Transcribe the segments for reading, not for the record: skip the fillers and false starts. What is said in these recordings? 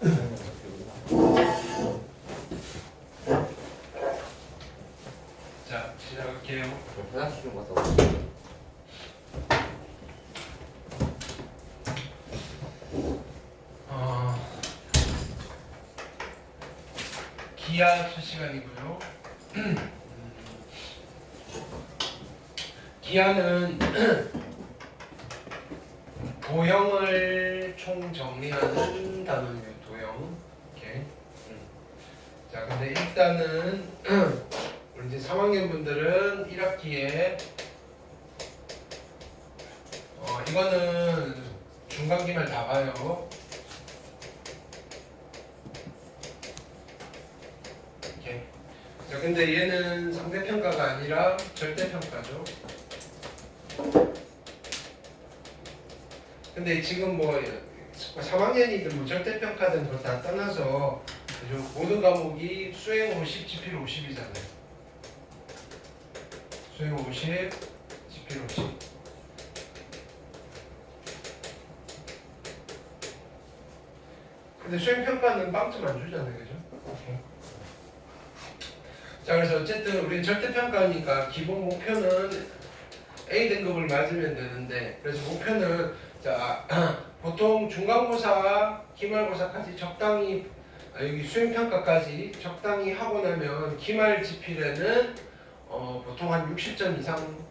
자, 시작할게요. 화장실 좀 갔다 기하 첫 시간이고요. 기하는 도형을 총 정리하는 단어예요. 도형. 이렇게. 자, 근데 일단은 우리 이제 3학년 분들은 1학기에 이거는 중간기말 다 봐요. 이렇게. 자, 근데 얘는 상대평가가 아니라 절대평가죠. 근데 지금 뭐 3학년이든 뭐 절대평가든 그거 다 떠나서 모든 과목이 수행 50, 지필 50이잖아요. 수행 50, 지필 50. 근데 수행평가는 빵점 안 주잖아요. 그죠? 자, 그래서 어쨌든 우리는 절대평가니까 기본 목표는 A 등급을 맞으면 되는데, 그래서 목표는 자 보통 중간고사, 기말고사까지 적당히 여기 수행평가까지 적당히 하고 나면 기말 지필에는 보통 한 60점 이상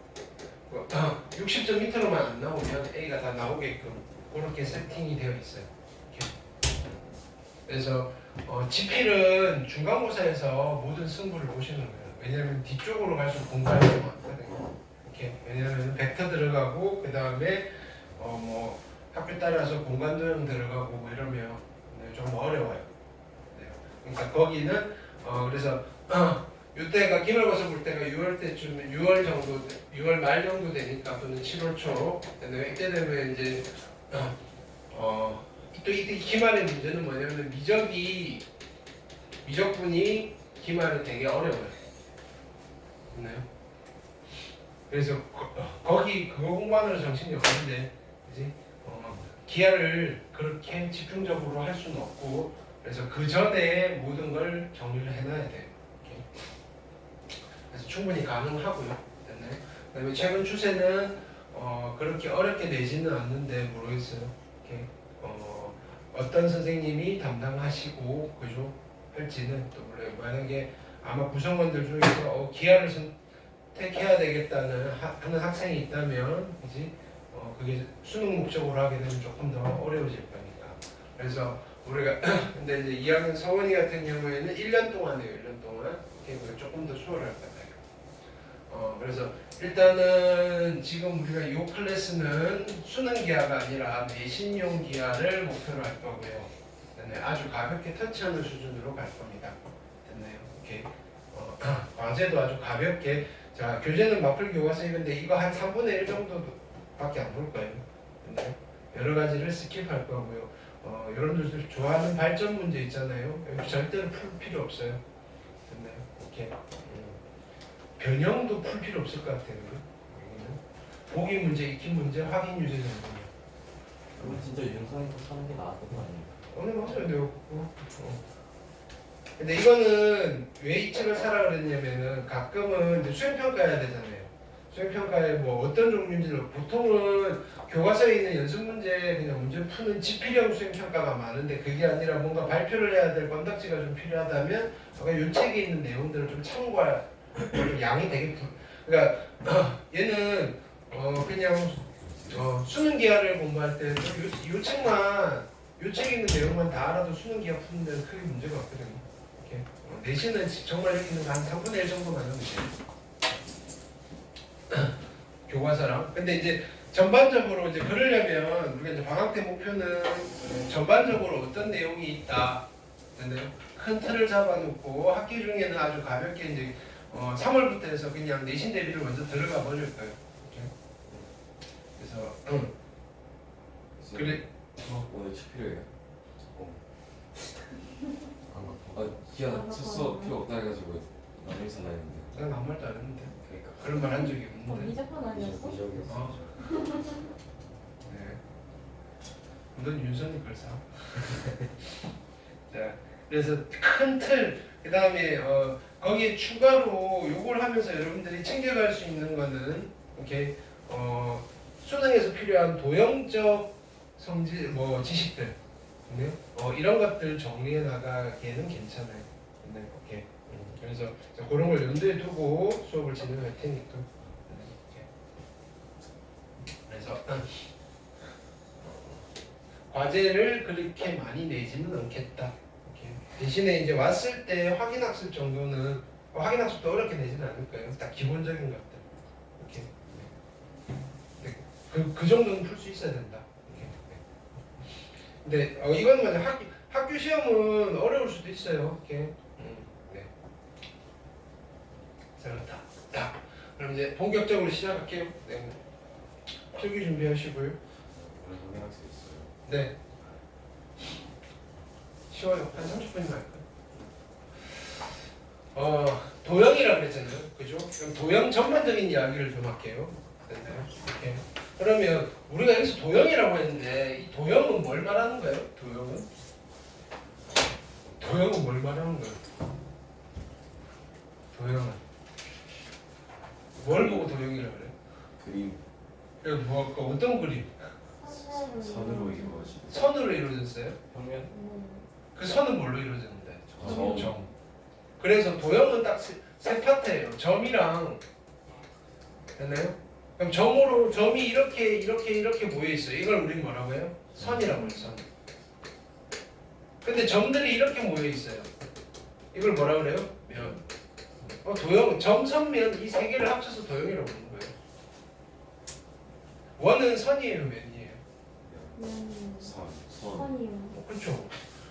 60점 밑으로만 안 나오면 A가 다 나오게끔 그렇게 세팅이 되어 있어요. 이렇게. 그래서 지필은 중간고사에서 모든 승부를 보시는 거예요. 왜냐하면 뒤쪽으로 갈수록 공부할 게 많거든요. 이렇게. 왜냐하면 벡터 들어가고 그 다음에 뭐 학교 따라서 공간도형 들어가고 뭐 이러면 좀 어려워요. 네. 그러니까 거기는 그래서 이때가 기말고사 볼 때가 6월 때쯤 6월 정도 6월 말 정도 되니까 또는 7월 초 이때 되면 이제 또 이 기말의 문제는 뭐냐면 미적분이 기말은 되게 어려워요. 있나요? 그래서 거기 그거 공부하느라 정신이 없는데, 그지? 기하를 그렇게 집중적으로 할 수는 없고, 그래서 그 전에 모든 걸 정리를 해놔야 돼요. 이렇게. 그래서 충분히 가능하고요. 됐나요? 그다음에 최근 추세는 그렇게 어렵게 내지는 않는데 모르겠어요. 이렇게. 어떤 선생님이 담당하시고 그죠? 할지는 또 몰라요. 만약에 아마 구성원들 중에서 기하를 선택해야 되겠다는 하는 학생이 있다면, 그지? 그게 수능 목적으로 하게 되면 조금 더 어려워질 거니까. 그래서 우리가 근데 이제 2학년 서원이 같은 경우에는 1년 동안이에요. 1년 동안. 이렇게 조금 더 수월할 거예요. 그래서 일단은 지금 우리가 이 클래스는 수능 기하가 아니라 내신용 기하를 목표로 할 거고요. 네, 아주 가볍게 터치하는 수준으로 갈 겁니다. 됐나요? 이렇게 과제도 아주 가볍게. 자, 교재는 마플 교과서인데 이거 한 3분의 1 정도밖에 안 볼 거예요. 됐나요? 여러 가지를 스킵할 거고요. 여러분들 좋아하는 발전 문제 있잖아요. 여기 절대로 풀 필요 없어요. 됐나요? 이렇게. 변형도 풀 필요 없을 것 같아요. 보기 문제, 익히 문제, 확인 유제 정도는. 그럼 진짜 윤성이도 사는 게 나았던 거 아니에요? 맞아요. 근데 이거는 왜 이 책을 사라 그랬냐면은 가끔은 이제 수행평가해야 되잖아요. 수행평가에 뭐 어떤 종류인지를 보통은 교과서에 있는 연습 문제 그냥 문제 푸는 지필형 수행평가가 많은데 그게 아니라 뭔가 발표를 해야 될 건덕지가 좀 필요하다면 아까 이 책에 있는 내용들을 좀 참고할 양이 되게 그러니까 얘는 그냥 수능 기하를 공부할 때 요 책만 요 책에 있는 내용만 다 알아도 수능 기하 푸는 데는 크게 문제가 없거든요. 이렇게. 내신은 정말 여기 있는 거 한 3분의 1 정도만 하면 돼요. 교과서랑. 근데 이제 전반적으로 이제 그러려면 우리가 이제 방학 때 목표는 전반적으로 어떤 내용이 있다. 큰 틀을 잡아놓고 학기 중에는 아주 가볍게 이제 3월부터 해서 그냥 내신 대비를 먼저 들어가 버릴 거예요. 그래서 그래. 오늘 치필요해요? 기아 쳤어 필요 없다 해가지고 나중에 살라했는데. 난 아무 말도 안 했는데. 그러니까 그런 말 한 적이 없는데. 미적분 아니었어? 네. 넌 윤선이 걸 사. 그래서 큰 틀, 그 다음에 거기에 추가로 요걸 하면서 여러분들이 챙겨갈 수 있는 거는 이렇게 수능에서 필요한 도형적 성질 지식들, 네? 이런 것들 정리해 나가기에는 괜찮아요. 네, 오케이. 그래서 그런 걸 염두에 두고 수업을 진행할 테니까. 네, 그래서 과제를 그렇게 많이 내지는 않겠다. 이렇게. 대신에 이제 왔을 때 확인학습 정도는 확인학습도 어렵게 내지는 않을 거예요. 딱 기본적인 것들. 이렇게. 네. 그 정도는 풀 수 있어야 된다. 이렇게. 근데 이거는 그냥 학교 시험은 어려울 수도 있어요. 이렇게. 네. 그렇다. 자, 그럼 이제 본격적으로 시작할게요. 네. 필기 준비하시고요. 오늘 확인학습 있어요. 네. 쉬워요. 한 30분이면 할까요? 도형이라고 그랬잖아요. 그죠? 그럼 도형 전반적인 이야기를 좀 할게요. 됐나요? 이렇게. 그러면 우리가 여기서 도형이라고 했는데 이 도형은 뭘 말하는 거예요? 도형은 뭘 말하는 거예요? 도형은 뭘 보고 도형이라고 그래요? 그림 어떤 그림? 선으로 이루어진 선으로 이루어졌어요? 평면 그 선은 뭘로 이루어졌는데? 점. 그래서 도형은 딱 세 파트예요. 점이랑 됐나요? 그럼 점이 이렇게 모여 있어요. 이걸 우리 뭐라고 해요? 선이라고 해요. 선. 근데 점들이 이렇게 모여 있어요. 이걸 뭐라 그래요? 면. 도형, 점, 선, 면 이 세 개를 합쳐서 도형이라고 부르는 거예요. 원은 선이에요, 면이에요? 선 그렇죠.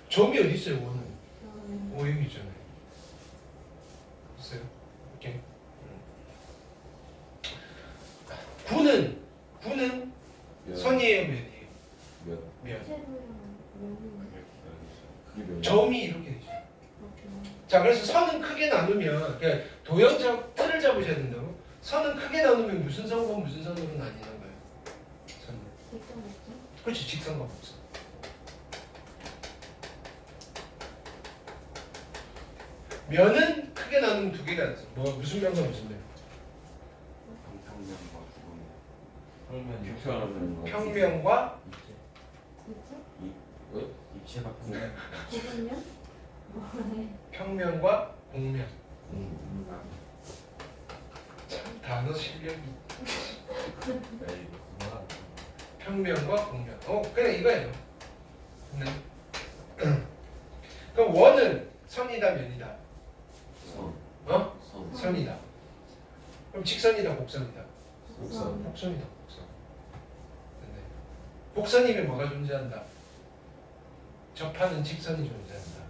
점이 어디 있어요, 원은? 여기 있잖아요. 있어요? 이렇게. 구는 면. 선이에요, 면이에요? 면 면. 그게 면 점이 이렇게 되죠. 자, 그래서 선은 크게 나누면 그러니까 도형적 틀을 잡으셔야 된다고. 선은 크게 나누면 무슨 선과 무슨 선으로 나뉘는 거예요? 선은. 그렇지, 직선과 곡선. 면은 크게 나누면 두 개가 있어. 무슨 면과 무슨 면? 평면 표현하는 거 평면과 입체 같은 평면과 곡면. 참 단어 실력이. 평면과 곡면. 그냥 이거예요. 네. 그럼 원은 선이다 면이다. 선이다. 그럼 직선이다 곡선이다. 곡선 곡선이다 곡선. 네. 곡선이면 뭐가 존재한다? 접하는 직선이 존재한다.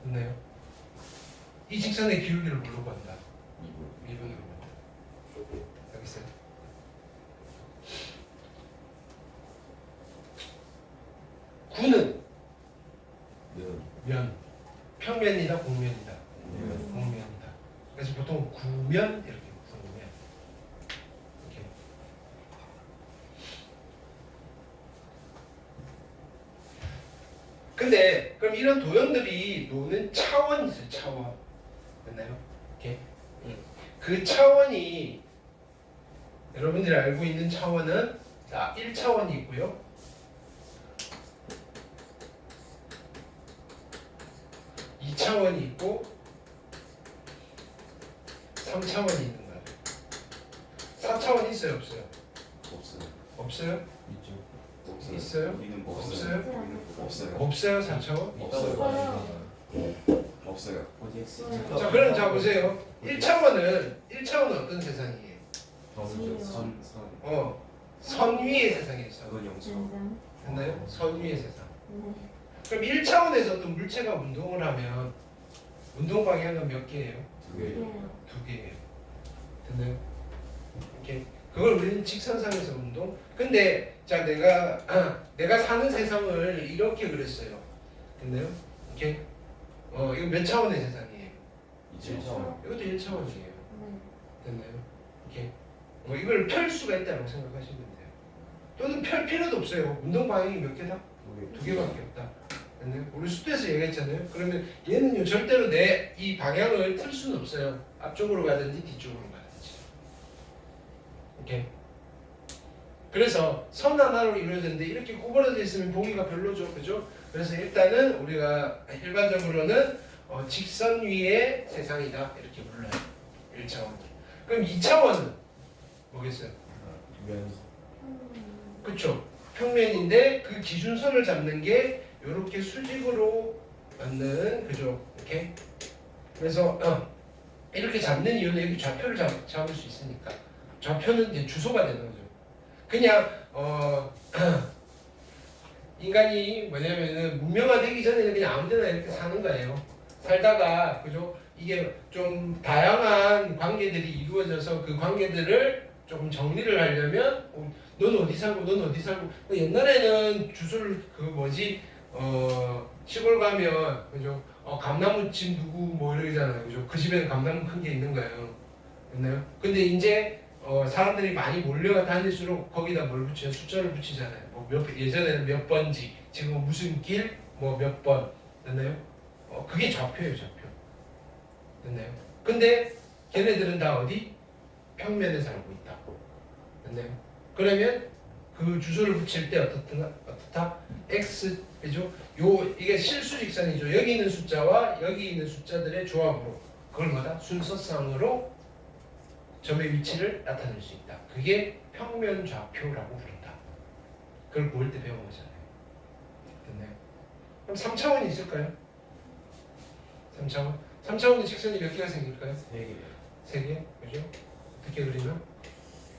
맞나요? 이 직선의 기울기를 뭘로 구한다? 미분으로 구한다. 여기 있어요. 구는 면. 평면이다 곡면이다. 곡면이다. 그래서 보통 구면 이렇게 구면 이렇게. 근데 그럼 이런 도형들이 노는 차원이 있어요. 차원. 됐나요? 이렇게. 그 차원이 여러분들이 알고 있는 차원은 1차원이 있고요. 2차원이 있고 3차원이 있는 거예요. 4차원 있어요, 없어요? 없어요? 있죠. 있어요? 없어요. 없어요? 없어요. 없어요, 4차원? 없어요. 자, 그럼 자 보세요. 1차원은 어떤 세상이에요? 선 선 위의 세상이에요. 됐나요? 선 위의 세상. 그럼 1차원에서 어떤 물체가 운동을 하면 운동 방향은 몇 개예요? 두 개예요. 됐나요? 이렇게 그걸 우리는 직선상에서 운동. 근데 자 내가 사는 세상을 이렇게 그렸어요. 됐나요? 이렇게 이거 몇 차원의 세상이에요? 1차원. 이것도 1차원이에요. 됐나요? 이렇게 이걸 펼 수가 있다고 생각하시면 돼요. 또는 펼 필요도 없어요. 운동 방향이 몇 개다? 두 개밖에 없다. 우리 수도에서 얘기했잖아요. 그러면 얘는요 절대로 내 이 방향을 틀 수는 없어요. 앞쪽으로 가든지 뒤쪽으로 가든지. 오케이. 그래서 선 하나로 이루어졌는데 이렇게 구부러져 있으면 보기가 별로죠, 그죠? 그래서 일단은 우리가 일반적으로는 직선 위의 세상이다 이렇게 불러요. 1차원. 그럼 2차원은 뭐겠어요? 그쵸? 평면인데 그 기준선을 잡는 게 이렇게 수직으로 맞는 그죠? 이렇게. 그래서 이렇게 잡는 이유는 여기 좌표를 잡을 수 있으니까. 좌표는 이제 주소가 되는 거죠. 그냥 인간이 뭐냐면은 문명화되기 전에는 그냥 아무데나 이렇게 사는 거예요. 살다가 그죠? 이게 좀 다양한 관계들이 이루어져서 그 관계들을 조금 정리를 하려면 넌 어디 살고 넌 어디 살고 옛날에는 주소를 그 뭐지 시골 가면 그죠? 감나무 집 누구 뭐 이러잖아요. 그죠? 그 집에는 감나무 큰 게 있는 거예요. 됐나요? 근데 이제 사람들이 많이 몰려가 다닐수록 거기다 뭘 붙여요? 숫자를 붙이잖아요. 뭐 예전에는 몇 번지, 지금 무슨 길, 뭐 몇 번, 됐나요? 그게 좌표예요, 좌표. 됐나요? 근데 걔네들은 다 어디? 평면에 살고 있다. 됐나요? 그러면 그 주소를 붙일 때 어떻다? x, 그죠? 이게 실수직선이죠. 여기 있는 숫자와 여기 있는 숫자들의 조합으로 그걸 뭐다? 순서상으로 점의 위치를 나타낼 수 있다. 그게 평면 좌표라고 부른다. 그걸 보일 때 배운 거잖아요. 됐나요? 그럼 3차원이 있을까요? 3차원. 3차원의 직선이 몇 개가 생길까요? 3개. 3개? 그죠? 어떻게 그리면?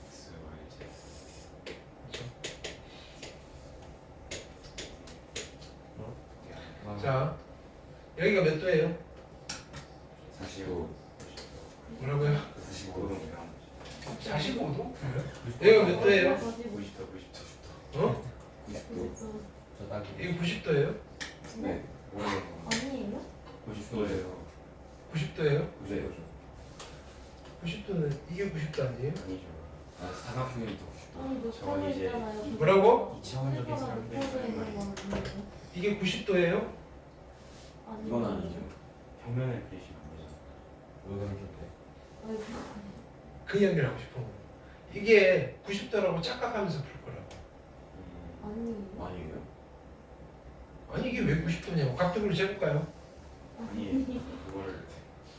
X, Y, Z. 그죠? 아, 자, 여기가 몇 도예요? 45. 뭐라고요? 45도. 45도? 여기가 몇 도예요? 90도, 90도. 어? 90도. 이거 90도예요? 네. 아니에요? 90도예요. 90도예요? 90도죠. 90도는 이게 90도 아니에요? 아니죠. 아, 사각형이 더 아니 저건 높아져 이제 있잖아요. 뭐라고? 이차원적인 사람들. 높아져 있는 거는 뭐예요? 이게 90도예요? 아니, 이건 아니죠. 평면을 그리시면 안 되죠. 이거는 좀 아니, 그 이야기를 하고 싶은 거예요. 이게 90도라고 착각하면서 풀 거라고. 아니에요? 아니에요? 아니 이게 왜 90도냐고. 각도를 재볼까요? 아니, 그걸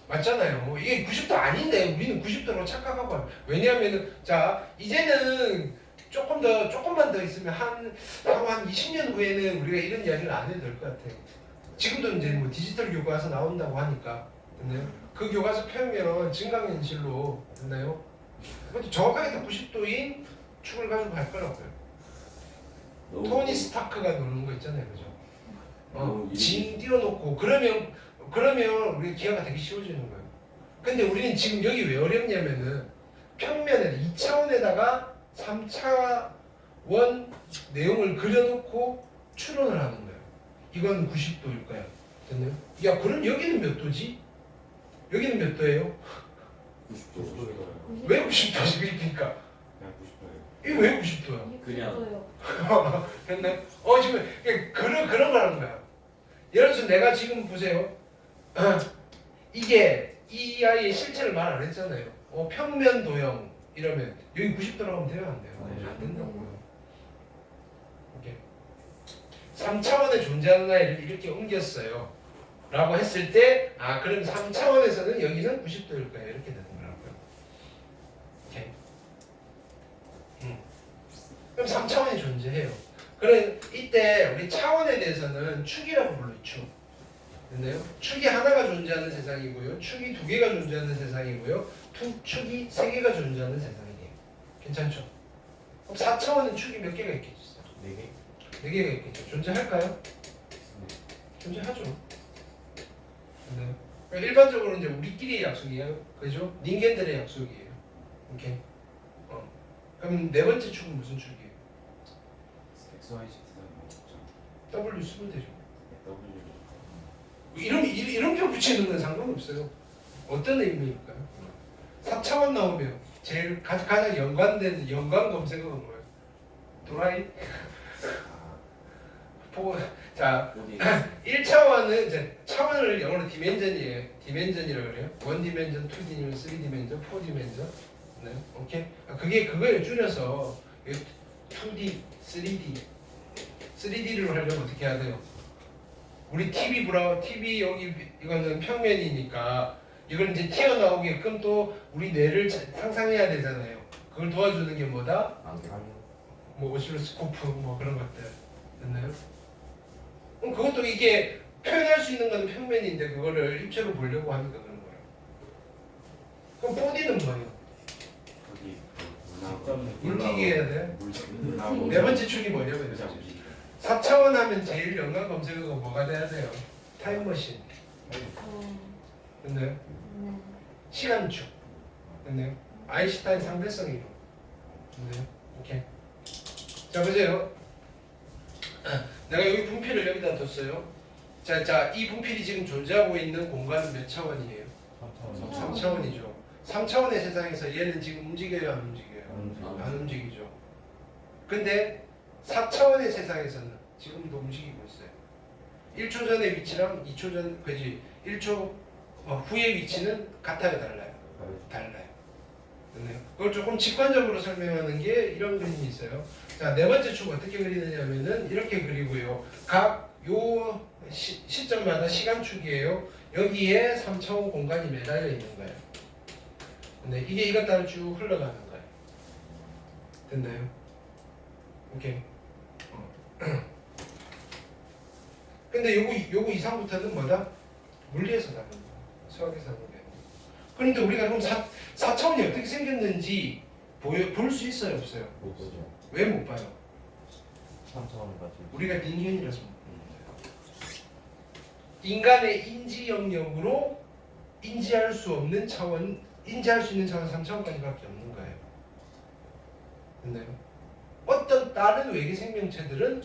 맞잖아요. 이게 90도 아닌데 우리는 90도라고 착각하고 와요. 왜냐하면은 자 이제는 조금만 더 있으면 한 20년 후에는 우리가 이런 이야기를 안 해도 될 것 같아요. 지금도 이제 뭐 디지털 교과서 나온다고 하니까 됐나요? 그 교과서 펴면 증강현실로 됐나요? 정확하게 다 90도인 축을 가지고 갈 거라고요. 너무 토니 스타크가 노는 거 있잖아요, 그죠? 너무 진 띄워놓고 그러면 우리 기하가 되게 쉬워지는 거예요. 근데 우리는 지금 여기 왜 어렵냐면은 평면에 2차원에다가 3차원 내용을 그려놓고 추론을 하는 거예요. 이건 90도일 거야. 됐나요? 야, 그럼 여기는 몇 도지? 여기는 몇 도예요? 90도. 90도예요. 왜 90도지? 그러니까 그냥 90도예요. 이게 왜 90도야? 그냥. 됐나요? 지금 그런 거라는 거야. 예를 들어서 내가 지금 보세요. 이게 이 아이의 실체를 말 안 했잖아요. 평면 도형 이러면 여기 90도라고 하면 돼요, 안 돼요? 네. 안 된다고요. 이렇게 3차원에 존재하는 아이를 이렇게 옮겼어요. 라고 했을 때, 그럼 3차원에서는 여기는 90도일 거예요. 이렇게 되는 거라고요. 오케이. 그럼 3차원이 존재해요. 그럼 이때 우리 차원에 대해서는 축이라고 불러요. 축. 됐나요? 축이 하나가 존재하는 세상이고요. 축이 두 개가 존재하는 세상이고요. 축이 세 개가 존재하는 세상이에요. 괜찮죠? 그럼 4차원은 축이 몇 개가 있겠죠? 4개? 4개가 있겠죠. 존재할까요? 존재하죠. 네. 그러니까 일반적으로 이제 우리끼리의 약속이에요. 그죠? 닌겐들의 약속이에요. 오케이. 그럼 네 번째 축은 무슨 축이에요? X, Y, Z는 뭐 없죠. W 쓰면 되죠. W. 이름표 붙이는 건 상관없어요. 어떤 의미일까요? 4차원 나오면 제일 가장 연관 검색어가 뭐예요? 도라이? 아, 자, 어디 1차원은 이제 차원을 영어로 디멘전이에요. 디멘전이라고 그래요. 1디멘전, 2디멘전, 3디멘전, 4디멘전. 네. 오케이. 그게 그거에 줄여서 2D, 3D를 하려면 어떻게 해야 돼요? 우리 TV 여기 이거는 평면이니까 이걸 이제 튀어나오게끔 또 우리 뇌를 상상해야 되잖아요. 그걸 도와주는 게 뭐다? 뭐 오실로스코프 뭐 그런 것들. 됐나요? 그럼 그것도 이게 표현할 수 있는 건 평면인데 그거를 입체로 보려고 하니까 그런 거예요. 그럼 4D는 뭐예요? 물티기 해야 돼. 네 번째 축이 뭐냐면 4차원 하면 제일 연관 검색어가 뭐가 돼야 돼요? 타임머신. 됐나요? 네. 시간축. 됐나요? 아인슈타인 상대성 이론. 됐나요? 오케이. 자 보세요. 내가 여기 분필을 여기다 뒀어요. 자, 이 분필이 지금 존재하고 있는 공간은 몇 차원이에요? 3차원이죠. 3차원의 세상에서 얘는 지금 움직여요, 안 움직여요? 안 움직이죠. 근데 4차원의 세상에서는 지금도 움직이고 있어요. 1초 전의 위치랑 2초 전, 그지? 1초 후의 위치는 같아요, 달라요? 달라요. 됐나요? 그걸 조금 직관적으로 설명하는 게 이런 그림이 있어요. 자, 네 번째 축 어떻게 그리느냐면은 이렇게 그리고요. 각 요 시점마다 시간축이에요. 여기에 3차원 공간이 매달려 있는 거예요. 근데 이게 이것 따라 쭉 흘러가는 거예요. 됐나요? 오케이. 근데 요거 이상부터는 뭐다? 물리에서 다른 거. 수학에서 하는 게 아니고. 그런데 우리가 그럼 4차원이 어떻게 생겼는지 볼 수 있어요, 없어요? 못 보죠. 왜 못 봐요? 3차원을 가지고 우리가 닌겐이라서 못 보는 거예요. 인간의 인지 영역으로 인지할 수 있는 차원 3차원까지밖에 없는 거예요. 됐나요? 어떤 다른 외계 생명체들은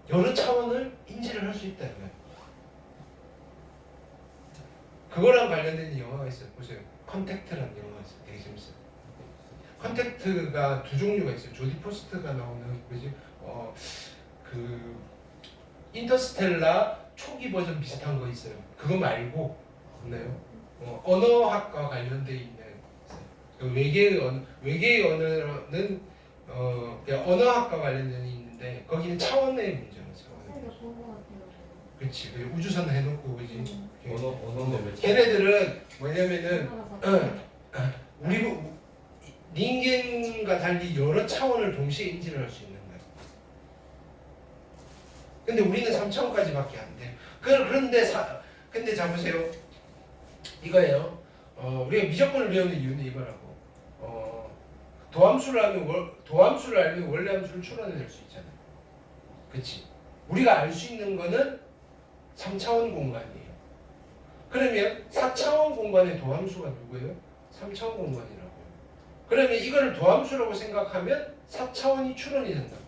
여러 차원을 인지를 할 수 있다 이거예요. 그거랑 관련된 영화가 있어요. 보세요. 컨택트라는 영화가 있어요. 되게 재밌어요. 컨택트가 두 종류가 있어요. 조디 포스트가 나오는 그지? 그 인터스텔라 초기 버전 비슷한 거 있어요. 그거 말고 있나요? 언어학과 관련돼 있는 그 외계의 언어는 그냥 언어학과 관련된 있는데 거기는 차원의 문제예요. 차원. 본것 같아요. 그렇지. 우주선 해놓고 그지. 언어는 걔네들은 뭐냐면은 우리 닌겐과 달리 여러 차원을 동시에 인지를 할 수 있는 거예요. 근데 우리는 3차원까지밖에 안 돼요. 근데 자 보세요. 이거예요. 우리가 미적분을 배우는 이유는 이거라고. 도함수를 알면 원래 함수를 추론해낼 수 있잖아요. 그렇지? 우리가 알 수 있는 거는 3차원 공간이에요. 그러면 4차원 공간의 도함수가 누구예요? 3차원 공간이라고요. 그러면 이거를 도함수라고 생각하면 4차원이 추론이 된다고요.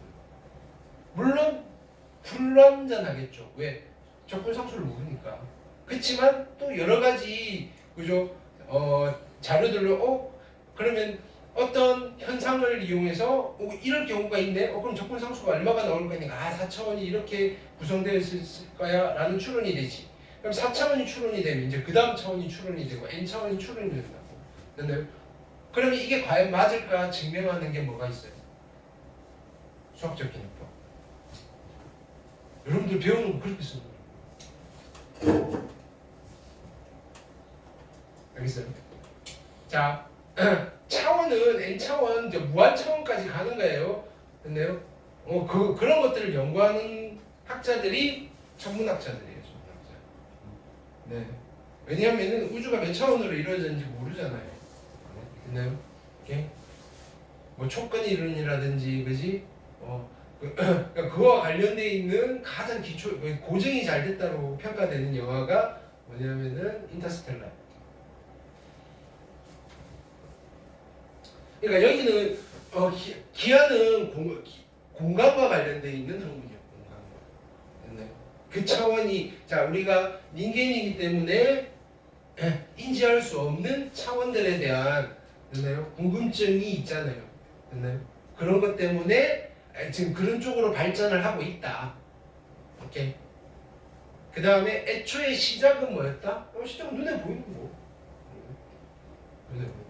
물론 불완전하겠죠. 왜? 적분상수를 모르니까. 그렇지만 또 여러 가지 그죠? 자료들로 그러면 어떤 현상을 이용해서 이럴 경우가 있네. 그럼 적분상수가 얼마가 나올 거니까 4차원이 이렇게 구성되어 있을 거야 라는 추론이 되지. 그럼 4차원이 추론이 되면 이제 그 다음 차원이 추론이 되고 n차원이 추론이 된다고. 됐나요? 그러면 이게 과연 맞을까 증명하는 게 뭐가 있어요? 수학적 기능법. 여러분들 배우는 거 그렇게 쓰는 거예요. 알겠어요? 자, 차원은 n차원, 무한 차원까지 가는 거예요. 됐나요? 그런 것들을 연구하는 학자들이 천문학자들이에요. 천문학자. 네. 왜냐하면 우주가 몇 차원으로 이루어졌는지 모르잖아요. 됐나요? 오케이? 뭐 촉근 이론이라든지, 그지? 그러니까 그와 관련돼 있는 가장 기초, 고증이 잘 됐다고 평가되는 영화가 뭐냐면은 인터스텔라. 그러니까 여기는 기하는 공간과 관련돼 있는 학문이에요. 공간과. 그 차원이 자 우리가 닌겐이기 때문에 인지할 수 없는 차원들에 대한 궁금증이 있잖아요. 됐나요? 그런 것 때문에 지금 그런 쪽으로 발전을 하고 있다. 오케이. 그 다음에 애초에 시작은 뭐였다? 시작은 눈에 보이는 거. 눈에 보이는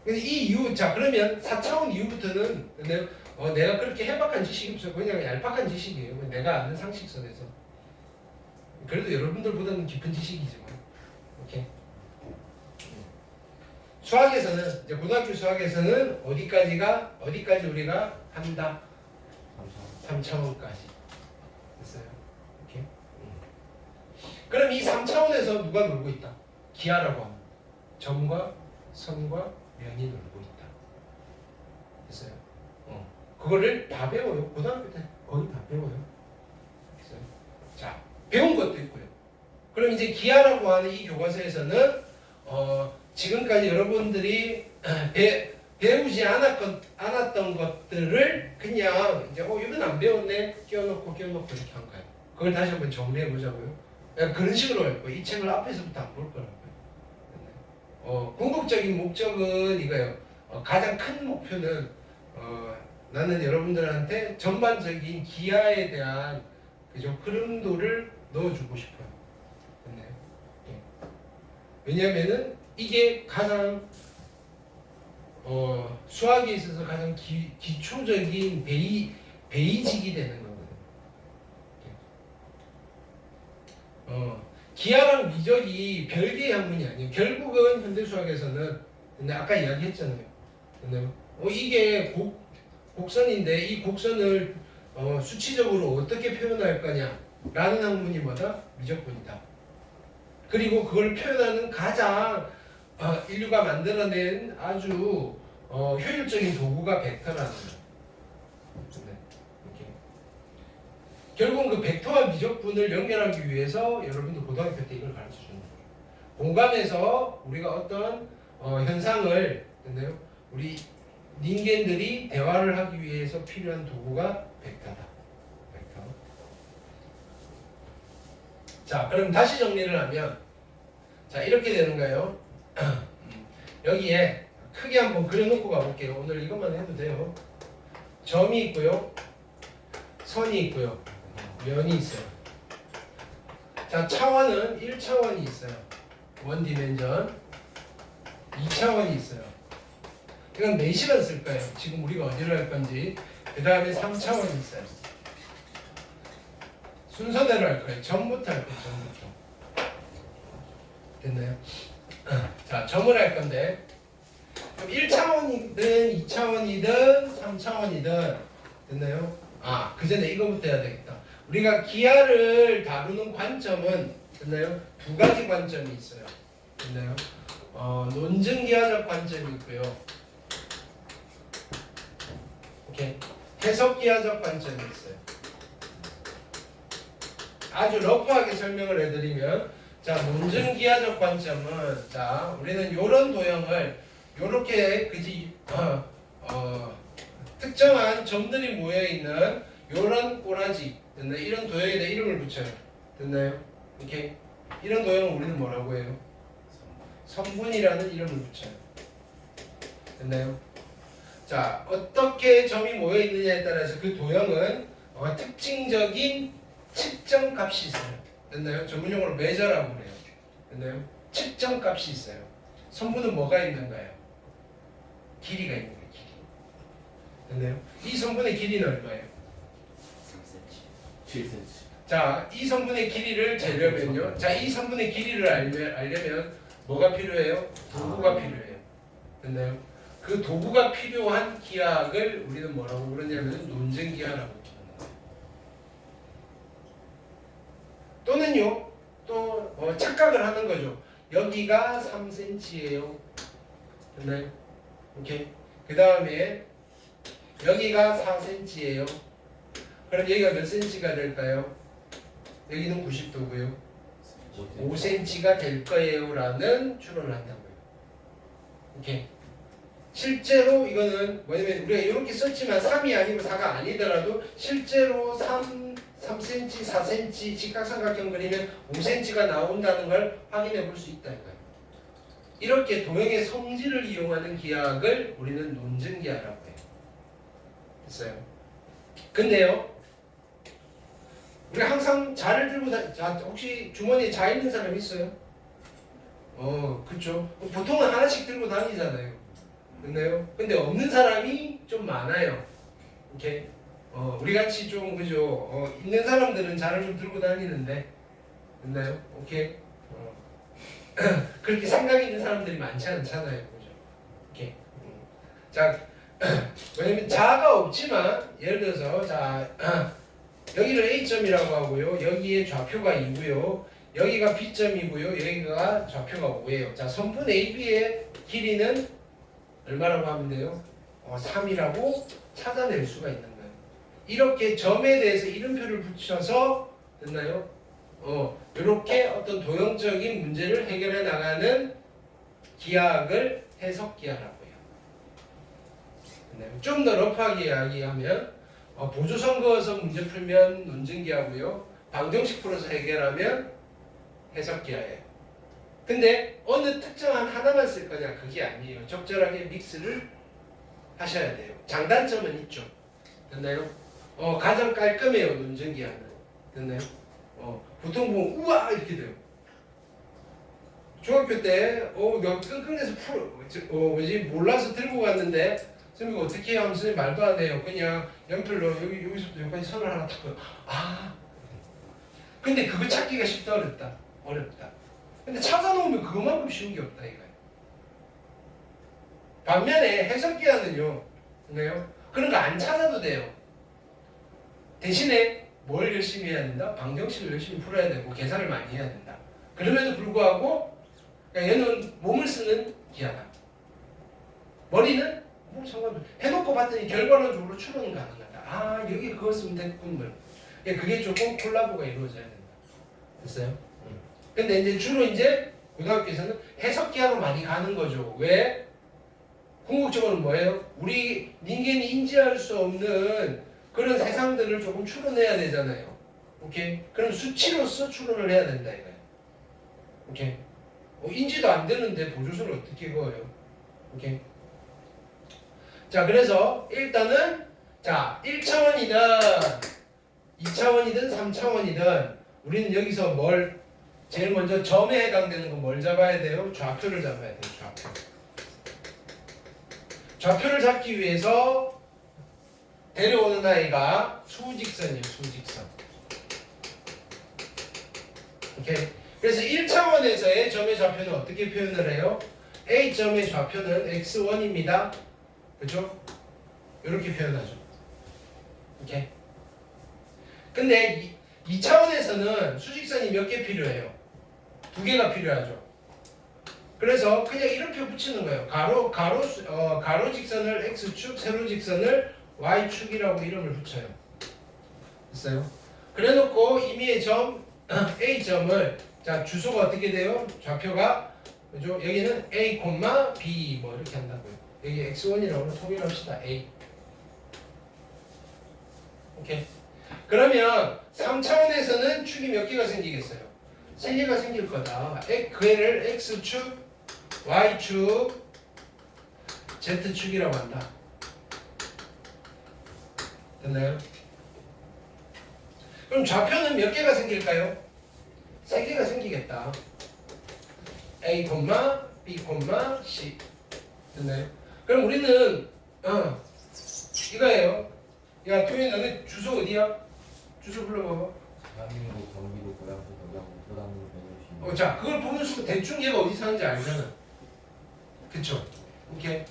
거. 이 이후, 자 그러면 4차원 이후부터는 내가 그렇게 해박한 지식이 없어요. 그냥 얄팍한 지식이에요. 내가 아는 상식선에서. 그래도 여러분들보다는 깊은 지식이지만. 오케이. 수학에서는 이제 고등학교 수학에서는 어디까지 우리가 한다? 3차원까지 됐어요. 오케이. 그럼 이 3차원에서 누가 놀고 있다? 기하라고 하는 점과 선과 면이 놀고 있다. 됐어요. 그거를 다 배워요. 고등학교 때 거의 다 배워요. 됐어요. 자, 배운 것도 있고요. 그럼 이제 기하라고 하는 이 교과서에서는 지금까지 여러분들이 배우지 않았던 것들을 그냥 이제 이건 안 배웠네 끼워놓고 이렇게 한 거예요. 그걸 다시 한번 정리해 보자고요. 그런 식으로 할 거예요. 이 책을 앞에서부터 안 볼 거라고요. 궁극적인 목적은 이거예요. 가장 큰 목표는 나는 여러분들한테 전반적인 기하에 대한 그죠 흐름도를 넣어주고 싶어요. 네. 왜냐하면은 이게 가장 수학에 있어서 가장 기초적인 베이직이 되는 거거든요. 기하랑 미적이 별개의 학문이 아니에요. 결국은 현대 수학에서는 근데 아까 이야기했잖아요. 근데 이게 곡선인데 이 곡선을 수치적으로 어떻게 표현할 거냐라는 학문이 뭐다? 미적분이다. 그리고 그걸 표현하는 가장 인류가 만들어낸 아주 효율적인 도구가 벡터라는 거예요. 네. 결국은 그 벡터와 미적분을 연결하기 위해서 여러분들 고등학교 때 이걸 가르쳐 주는 거예요. 공간에서 우리가 어떤 현상을 됐나요? 우리 닌겐들이 대화를 하기 위해서 필요한 도구가 벡터다. 벡터. 자, 그럼 다시 정리를 하면 자 이렇게 되는 거예요. 여기에 크게 한번 그려놓고 가볼게요. 오늘 이것만 해도 돼요. 점이 있고요. 선이 있고요. 면이 있어요. 자, 차원은 1차원이 있어요. 원 디멘전. 2차원이 있어요. 이건 4시간 쓸 거예요. 지금 우리가 어디로 할 건지. 그 다음에 3차원이 있어요. 순서대로 할 거예요. 점부터 할 거예요. 점부터. 됐나요? 자, 점을 할 건데 그럼 1차원이든 2차원이든 3차원이든 됐나요? 그 전에 이거부터 해야 되겠다. 우리가 기하를 다루는 관점은 됐나요? 두 가지 관점이 있어요. 됐나요? 논증기하적 관점이 있고요. 오케이. 해석기하적 관점이 있어요. 아주 러프하게 설명을 해드리면 자, 논증기하적 관점은 자, 우리는 요런 도형을 요렇게 그지 특정한 점들이 모여 있는 요런 꼬라지 됐나요? 이런 도형에다 이름을 붙여요. 됐나요? 이렇게 이런 도형을 우리는 뭐라고 해요? 선분이라는 이름을 붙여요. 됐나요? 자, 어떻게 점이 모여 있느냐에 따라서 그 도형은 특징적인 측정 값이 있어요. 됐나요? 전문용어로 메저라고 그래요. 됐나요? 측정 값이 있어요. 선분은 뭐가 있는가요? 길이가 있는 거예요. 길이. 됐나요? 이 선분의 길이는 얼마예요? 7cm. 자, 이 선분의 길이를 재려면요. 자, 이 선분의 길이를 알려면 뭐가 필요해요? 도구가 필요해요. 됐나요? 그 도구가 필요한 기하학을 우리는 뭐라고 그러냐면 논증기하라고 부르는 거예요. 또는요, 또 착각을 하는 거죠. 여기가 3cm예요. 됐나요? 오케이. 그 다음에 여기가 4cm예요. 그럼 여기가 몇 cm가 될까요? 여기는 90도고요. 5cm가 될 거예요. 라는 추론을 한다고요. 오케이. 실제로 이거는 뭐냐면 우리가 이렇게 썼지만 3이 아니고 4가 아니더라도 실제로 3cm, 4cm 직각삼각형 그리면 5cm가 나온다는 걸 확인해 볼 수 있다 이거예요. 이렇게 도형의 성질을 이용하는 기하학을 우리는 논증기하라고 해요. 됐어요? 근데요, 우리 항상 자를 들고 자, 혹시 주머니에 자 있는 사람 있어요? 그쵸. 보통은 하나씩 들고 다니잖아요. 근데요, 근데 없는 사람이 좀 많아요. 오케이. 우리 같이 좀 그죠. 있는 사람들은 자를 좀 들고 다니는데, 됐나요? 오케이. 그렇게 생각 있는 사람들이 많지 않잖아요, 그죠? 오케이. 자, 왜냐면 자가 없지만 예를 들어서 자 여기를 A점이라고 하고요, 여기에 좌표가 2고요, 여기가 B점이고요, 여기가 좌표가 5예요. 자, 선분 AB의 길이는 얼마라고 하면 돼요? 3이라고 찾아낼 수가 있는 거예요. 이렇게 점에 대해서 이름표를 붙여서 됐나요? 이렇게 어떤 도형적인 문제를 해결해 나가는 기하학을 해석기하라고 해요. 좀 더 러프하게 이야기하면 보조선 그어서 문제 풀면 논증기하고요, 방정식 풀어서 해결하면 해석기하예요. 근데 어느 특정한 하나만 쓸 거냐, 그게 아니에요. 적절하게 믹스를 하셔야 돼요. 장단점은 있죠. 됐나요? 가장 깔끔해요, 논증기하는. 됐나요? 보통 보면 우와 이렇게 돼요. 중학교 때 내가 끙끙대서 몰라서 들고 갔는데 선생님 이거 어떻게 해요? 하면 선생님 말도 안 해요. 그냥 연필로 여기서부터 여기까지 선을 하나 딱 그어. 근데 그거 찾기가 쉽다 어렵다? 어렵다. 근데 찾아놓으면 그것만큼 쉬운 게 없다 이거예요. 반면에 해석기하는요, 그런 거 안 찾아도 돼요. 대신에 뭘 열심히 해야 된다? 방정식을 열심히 풀어야 되고 계산을 많이 해야 된다. 그럼에도 불구하고 얘는 몸을 쓰는 기하다. 머리는 뭐 상관없어. 해놓고 봤더니 결과론적으로 추론은 가능하다. 여기 그거 쓰면 됐군. 그게 조금 콜라보가 이루어져야 된다. 됐어요? 근데 이제 주로 이제 고등학교에서는 해석기하로 많이 가는 거죠. 왜? 궁극적으로는 뭐예요? 우리 인간이 인지할 수 없는 그런 세상들을 조금 추론해야 되잖아요. 오케이? 그럼 수치로서 추론을 해야 된다 이거예요. 오케이? 인지도 안 되는데 보조선을 어떻게 그어요? 오케이? 자, 그래서 일단은 자 1차원이든 2차원이든 3차원이든 우리는 여기서 뭘 제일 먼저 점에 해당되는 건 뭘 잡아야 돼요? 좌표를 잡아야 돼요. 좌표. 좌표를 잡기 위해서 데려오는 아이가 수직선이에요. 수직선. 오케이. 그래서 1차원에서의 점의 좌표는 어떻게 표현을 해요? A점의 좌표는 x1입니다. 그렇죠? 이렇게 표현하죠. 오케이. 근데 2차원에서는 수직선이 몇 개 필요해요? 2개가 필요하죠. 그래서 그냥 이름표 붙이는 거예요. 가로 직선을 x축, 세로 직선을 y축이라고 이름을 붙여요. 됐어요? 그래놓고 임의의 점 A점을 자 주소가 어떻게 돼요? 좌표가 그죠? 여기는 A, B 뭐 이렇게 한다고요. 여기 x1이라고 통일합시다. A. 오케이. 그러면 3차원에서는 축이 몇 개가 생기겠어요? 3개가 생길 거다. 그 애를 x축, y축, z축이라고 한다. 됐나요? 그럼 좌표는 몇 개가 생길까요? 3개가 생기겠다. A, B, C. 됐나요? 그럼 우리는 이거예요. 야, 도현이 너네 주소 어디야? 주소 불러봐봐. 대한민국 경기도 고양시 고양시 소담으로 배우시. 자, 그걸 보면서 대충 얘가 어디 사는지 알잖아. 그쵸? 오케이.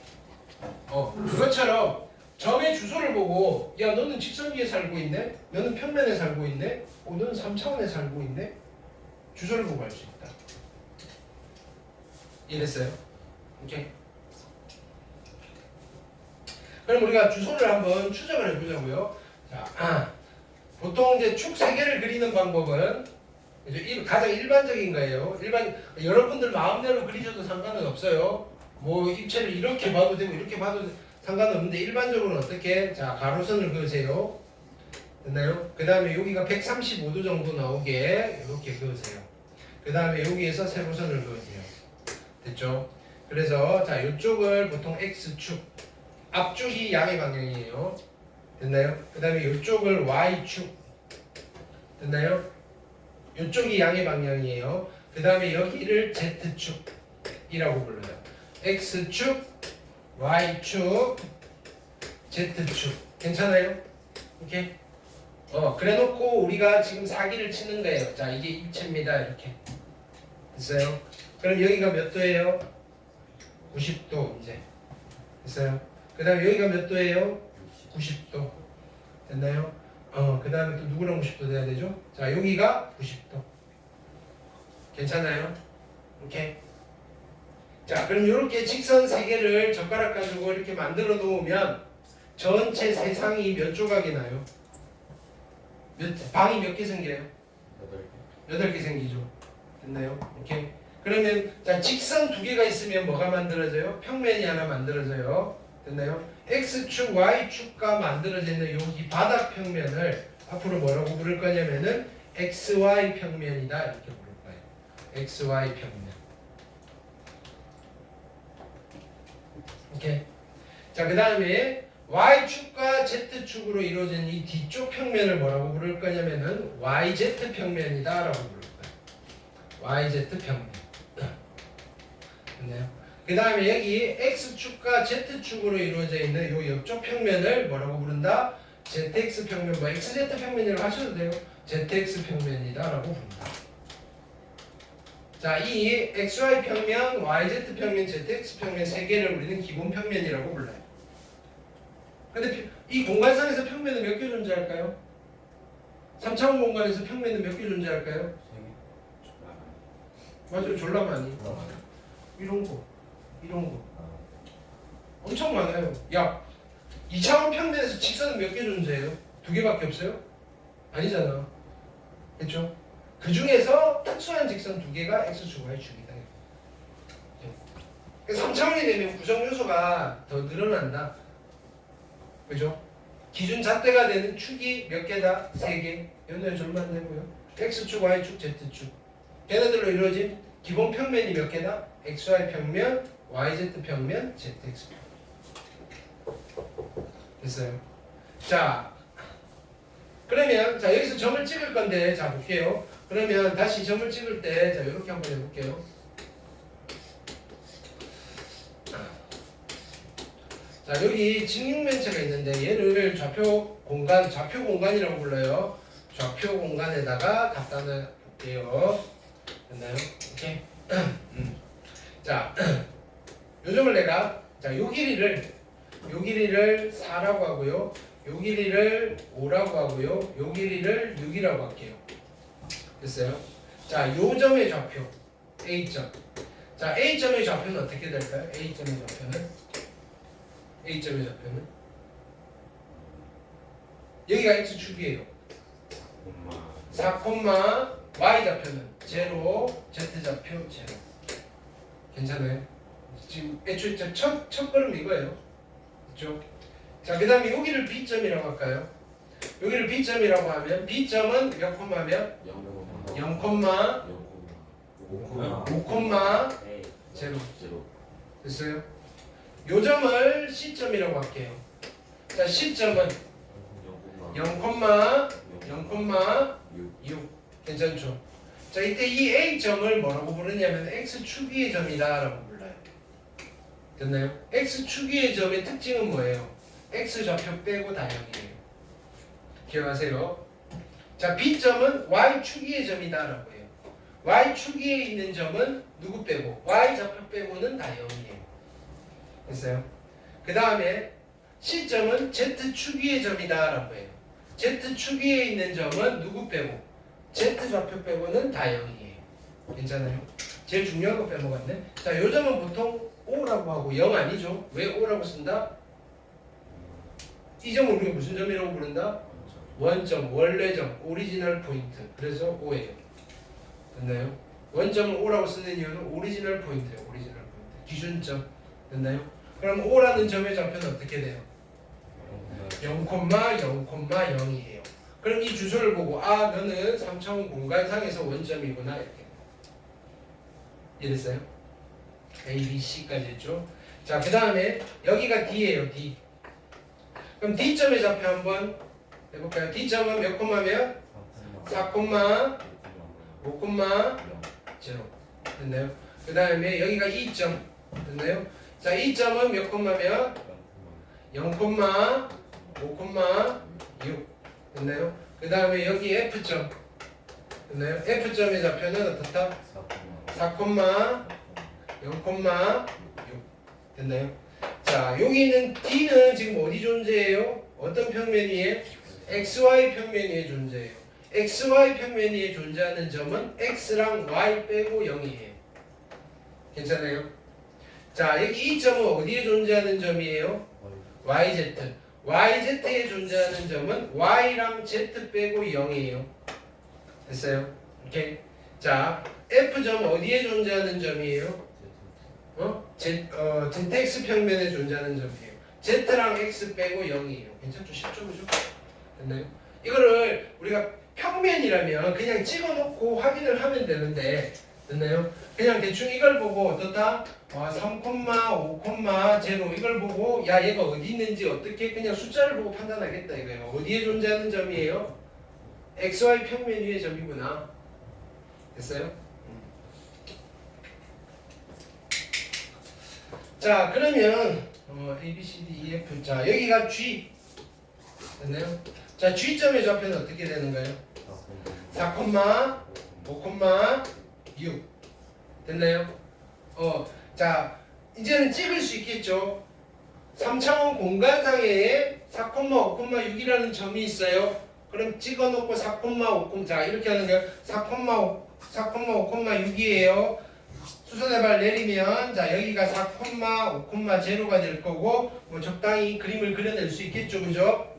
그것처럼 점의 주소를 보고 야, 너는 직선기에 살고 있네? 너는 평면에 살고 있네? 너는 3차원에 살고 있네? 주소를 보고 알 수 있다. 이해됐어요? 오케이. 그럼 우리가 주소를 한번 추정을 해보자고요. 자, 보통 이제 축 3개를 그리는 방법은 가장 일반적인 거예요. 여러분들 마음대로 그리셔도 상관은 없어요. 뭐 입체를 이렇게 봐도 되고 이렇게 봐도 상관없는데 일반적으로는 어떻게? 자, 가로선을 그으세요. 됐나요? 그 다음에 여기가 135도 정도 나오게 이렇게 그으세요. 그 다음에 여기에서 세로선을 그으세요. 됐죠? 그래서 자, 이쪽을 보통 X축, 앞쪽이 양의 방향이에요. 됐나요? 그 다음에 이쪽을 y축 됐나요? 이쪽이 양의 방향이에요. 그 다음에 여기를 z축이라고 불러요. x축, y축, z축. 괜찮아요? 오케이? 그래놓고 우리가 지금 사기를 치는 거예요. 자, 이게 입체입니다. 이렇게. 됐어요? 그럼 여기가 몇 도예요? 90도 이제. 됐어요? 그 다음에 여기가 몇 도예요? 90도. 됐나요? 그 다음에 또 누구랑 90도 돼야 되죠? 자, 여기가 90도. 괜찮아요? 오케이. 자, 그럼 이렇게 직선 세 개를 젓가락 가지고 이렇게 만들어 놓으면 전체 세상이 몇 조각이 나요? 방이 몇 개 생겨요? 8개 생기죠. 됐나요? 오케이. 그러면 자, 직선 두 개가 있으면 뭐가 만들어져요? 평면이 하나 만들어져요. 됐나요? X축, Y축과 만들어져 있는 여기 바닥 평면을 앞으로 뭐라고 부를 거냐면은 XY 평면이다 이렇게 부를 거예요. XY 평면. 오케이. 자, 그 다음에 Y축과 Z축으로 이루어진 이 뒤쪽 평면을 뭐라고 부를 거냐면은 YZ 평면이다 라고 부를 거예요. YZ 평면. 됐나요? 그 다음에 여기 X축과 Z축으로 이루어져 있는 이 옆쪽 평면을 뭐라고 부른다? ZX 평면, 뭐 XZ 평면이라고 하셔도 돼요. ZX 평면이다 라고 부른다. 자, 이 XY 평면, YZ 평면, ZX 평면 세 개를 우리는 기본 평면이라고 불러요. 근데 이 공간상에서 평면은 몇 개 존재할까요? 3차원 공간에서 평면은 몇 개 존재할까요? 맞아요, 졸라 많이. 이런 거, 이런 거. 엄청 많아요. 야, 2차원 평면에서 직선은 몇 개 존재해요? 2개밖에 없어요? 아니잖아. 그렇죠? 그 중에서 특수한 직선 2개가 X축, Y축이다. 3차원이 되면 구성 요소가 더 늘어난다. 그죠? 기준 잣대가 되는 축이 몇 개다? 3개. 연도에 절만 되고요. X축, Y축, Z축. 걔네들로 이루어진 기본 평면이 몇 개다? XY 평면, YZ 평면, ZX 평면. 됐어요? 자, 그러면 자 여기서 점을 찍을 건데 자 볼게요. 그러면 다시 점을 찍을 때 자 이렇게 한번 해볼게요. 자, 여기 직육면체가 있는데 얘를 좌표 공간이라고 불러요. 좌표 공간에다가 갖다 놓을게요. 됐나요? 오케이. 자, 요점을 내가 자, 요 길이를 4라고 하고요. 요 길이를 5라고 하고요. 요 길이를 6이라고 할게요. 됐어요? 자, 요 점의 좌표 A점. 자, A점의 좌표는 어떻게 될까요? A점의 좌표는 여기가 X축이에요. 4, Y 좌표는 0, Z 좌표 0. 괜찮아요? 지금 애초에 첫 걸음 이거예요. 그렇죠? 자, 그 다음에 여기를 B점이라고 할까요? 여기를 B점이라고 하면 B점은 몇 콤마면? 0,5,0 됐어요? 요 점을 C점이라고 할게요. 자, C점은 0,6 괜찮죠? 자, 이때 이 A점을 뭐라고 부르냐면 X축 위의 점이다 라고 불러요. 됐나요? X축 위의 점의 특징은 뭐예요? X좌표 빼고 다 0이에요. 기억하세요? 자, B점은 Y축 위의 점이다 라고 해요. Y축 위에 있는 점은 누구 빼고? Y좌표 빼고는 다 0이에요. 됐어요? 그 다음에 C점은 Z축 위의 점이다 라고 해요. Z축 위에 있는 점은 누구 빼고? Z좌표 빼고는 다 0이에요. 괜찮아요? 제일 중요한 거 빼먹었네. 자, 요 점은 보통 O라고 하고 0 아니죠? 왜 O라고 쓴다? 이 점을 우리가 무슨 점이라고 부른다? 원점, 원래점, 오리지널 포인트. 그래서 O예요. 됐나요? 원점을 O라고 쓰는 이유는 오리지널 포인트예요. 오리지널 포인트. 기준점. 됐나요? 그럼 O라는 점의 좌표는 어떻게 돼요? 0,0,0이에요. 그럼 이 주소를 보고 아, 너는 3차원 공간상에서 원점이구나 이렇게. 이해됐어요? A, B, C까지 했죠. 자, 그 다음에 여기가 D예요. D. 그럼 D점의 좌표 한번 해볼까요? D점은 몇 콤마면? 4콤마 5콤마 0 됐나요? 그 다음에 여기가 2점 됐나요? 자 2점은 몇 콤마면? 0 콤마 5 콤마 6 됐나요? 그 다음에 여기 F점 됐나요? F점의 좌표는 어떻다? 4 콤마 0 콤마 6 됐나요? 자 여기 있는 D는 지금 어디 존재해요? 어떤 평면 위에? XY 평면 위에 존재해요. XY 평면 위에 존재하는 점은 X랑 Y 빼고 0이에요. 괜찮아요? 자 여기 이 점은 어디에 존재하는 점이에요? YZ. YZ에 존재하는 점은 Y랑 Z 빼고 0이에요. 됐어요? 오케이. 자 F점 어디에 존재하는 점이에요? ZX 평면에 존재하는 점이에요. Z랑 X 빼고 0이에요. 괜찮죠? 쉽죠? 그죠? 됐나요? 이거를 우리가 평면이라면 그냥 찍어놓고 확인을 하면 되는데 됐나요? 그냥 대충 이걸 보고 어떻다? 3, 5, 0 이걸 보고 야 얘가 어디 있는지 어떻게 그냥 숫자를 보고 판단하겠다 이거예요. 어디에 존재하는 점이에요? XY 평면 위의 점이구나. 됐어요? 자 그러면 A, B, C, D, E, F 자 여기가 G 됐나요? 자 G점의 좌표는 어떻게 되는가요? 4, 5, 6 됐나요? 자 이제는 찍을 수 있겠죠? 3차원 공간상에 4, 5, 6이라는 점이 있어요. 그럼 찍어놓고 4, 5, 자 이렇게 하는 거예요. 4, 5, 6이에요. 수선의 발 내리면 자 여기가 4, 5, 0가 될 거고 뭐 적당히 그림을 그려낼 수 있겠죠, 그죠?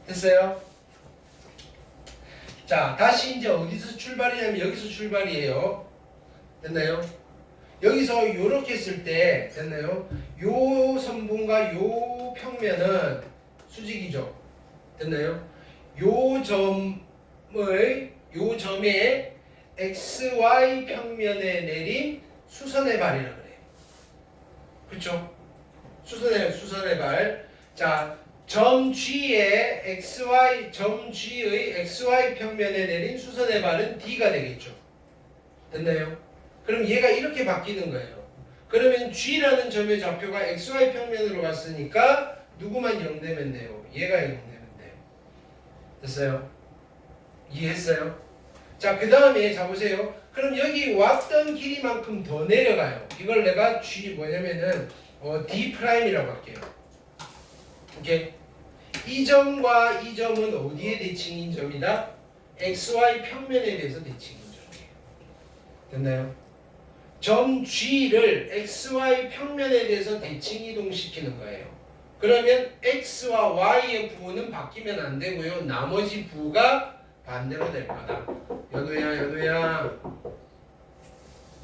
됐어요? 자 다시 이제 어디서 출발이냐면 여기서 출발이에요. 됐나요? 여기서 요렇게 했을 때 됐나요? 요 선분과 요 평면은 수직이죠. 됐나요? 요 점에 XY 평면에 내린 수선의 발이라 그래요. 그렇죠? 수선의 발. 자, 점 G의 XY 평면에 내린 수선의 발은 D가 되겠죠. 됐나요? 그럼 얘가 이렇게 바뀌는 거예요. 그러면 G라는 점의 좌표가 XY 평면으로 갔으니까 누구만 0 되면 돼요? 얘가 0 되면 돼요. 됐어요? 이해했어요? 자, 그 다음에 자 보세요. 그럼 여기 왔던 길이만큼 더 내려가요. 이걸 내가 G 뭐냐면은 D'이라고 할게요. 오케이? 이 점과 이 점은 어디에 대칭인 점이다? XY 평면에 대해서 대칭인 점이에요. 됐나요? 점 G를 XY 평면에 대해서 대칭 이동시키는 거예요. 그러면 X와 Y의 부호는 바뀌면 안 되고요. 나머지 부호가 반대로 될 거다. 연우야.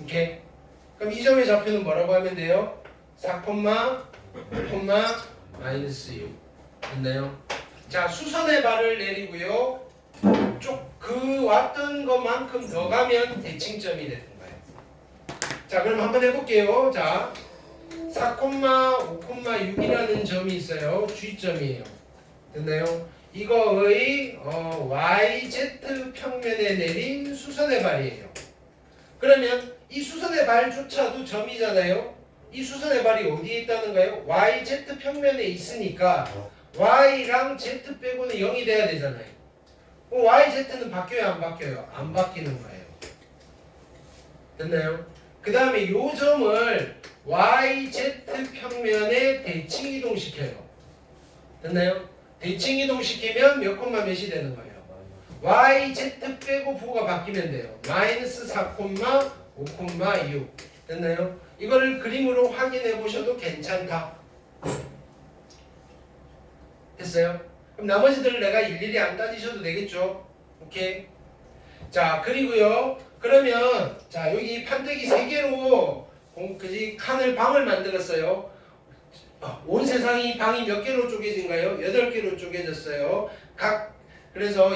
오케이? 그럼 이 점의 좌표는 뭐라고 하면 돼요? 4, 마이너스 6. 됐나요? 자, 수선의 발을 내리고요. 그 왔던 것만큼 더 가면 대칭점이 되는 거예요. 자, 그럼 한번 해볼게요. 자, 4, 5, 6이라는 점이 있어요. G점이에요. 됐나요? 이거의 YZ 평면에 내린 수선의 발이에요. 그러면 이 수선의 발조차도 점이잖아요. 이 수선의 발이 어디에 있다는가요? YZ 평면에 있으니까 Y랑 Z 빼고는 0이 돼야 되잖아요. YZ는 바뀌어요? 안 바뀌어요? 안 바뀌는 거예요. 됐나요? 그 다음에 요 점을 YZ 평면에 대칭 이동시켜요. 됐나요? 대칭 이동시키면 몇 콤마 몇이 되는 거예요? YZ 빼고 부호가 바뀌면 돼요. 마이너스 4, 5, 6 됐나요? 이거를 그림으로 확인해 보셔도 괜찮다. 됐어요? 그럼 나머지들을 내가 일일이 안 따지셔도 되겠죠? 오케이? 자, 그리고요. 그러면 자 여기 판때기 3개로 칸을 방을 만들었어요. 온 세상이 방이 몇 개로 쪼개진가요? 8개로 쪼개졌어요. 그래서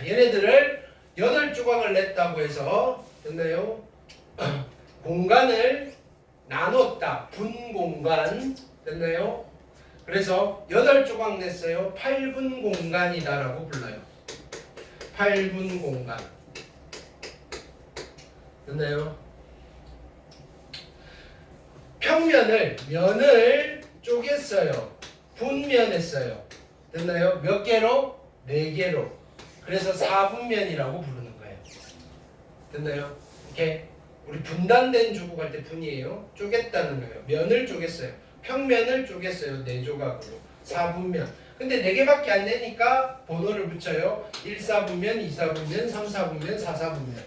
얘네들을 8조각을 냈다고 해서 됐나요? 공간을 나눴다. 분공간 됐나요? 그래서 8조각 냈어요. 8분 공간이다라고 불러요. 8분 공간. 됐나요? 면을 쪼갰어요. 분면했어요. 됐나요? 몇 개로? 4개로. 그래서 4분면이라고 부르는 거예요. 됐나요? 이렇게 우리 분단된 주국 할 때 분이에요. 쪼갰다는 거예요. 면을 쪼갰어요. 평면을 쪼갰어요. 4조각으로. 4분면. 근데 4개밖에 안 되니까 번호를 붙여요. 1사분면, 2사분면, 3사분면, 4사분면.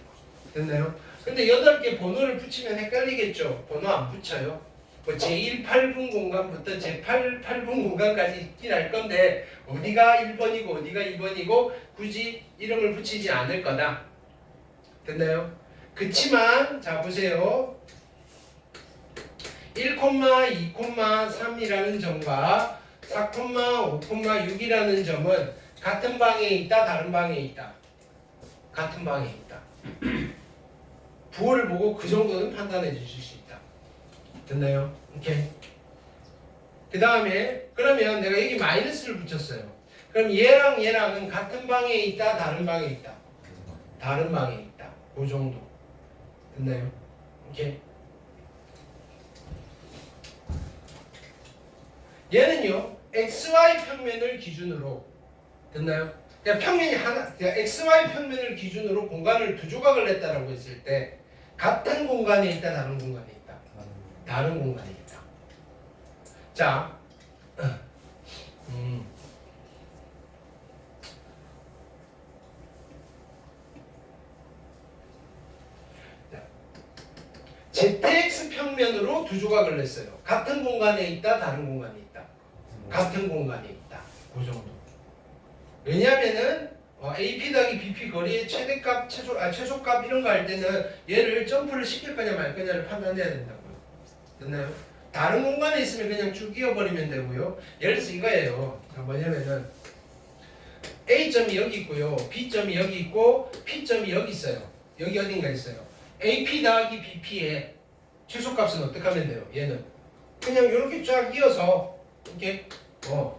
됐나요? 근데 8개 번호를 붙이면 헷갈리겠죠? 번호 안 붙여요. 뭐 제1 8분 공간부터 제8 8분 공간까지 있긴 할 건데 어디가 1번이고 어디가 2번이고 굳이 이름을 붙이지 않을 거다. 됐나요? 그치만 자 보세요. 1,2,3이라는 점과 4,5,6이라는 점은 같은 방에 있다, 다른 방에 있다. 같은 방에 있다. 부호를 보고 그 정도는 판단해 주실 수 있다. 됐나요? 오케이. 그 다음에 그러면 내가 여기 마이너스를 붙였어요. 그럼 얘랑 얘랑은 같은 방에 있다, 다른 방에 있다. 다른 방에 있다. 그 정도. 됐나요? 오케이. 얘는요, XY 평면을 기준으로, 됐나요? 그러니까 평면이 하나, 그러니까 XY 평면을 기준으로 공간을 2조각을 냈다라고 했을 때, 같은 공간에 있다, 다른 공간에 있다. 다른 공간에 있다. 자, ZX 평면으로 2조각을 냈어요. 같은 공간에 있다, 다른 공간에 있다. 같은 공간에 있다. 그 정도. 왜냐면은 AP 더하기 BP 거리의 최대값, 최소값 이런 거 할 때는 얘를 점프를 시킬 거냐 말 거냐를 판단해야 된다고요. 됐나요? 다른 공간에 있으면 그냥 쭉 이어버리면 되고요. 예를 들어서 이거예요. 뭐냐면은 A점이 여기 있고요. B점이 여기 있고 P점이 여기 있어요. 여기 어딘가 있어요. AP 더하기 BP의 최소값은 어떻게 하면 돼요? 얘는 그냥 이렇게 쫙 이어서 이렇게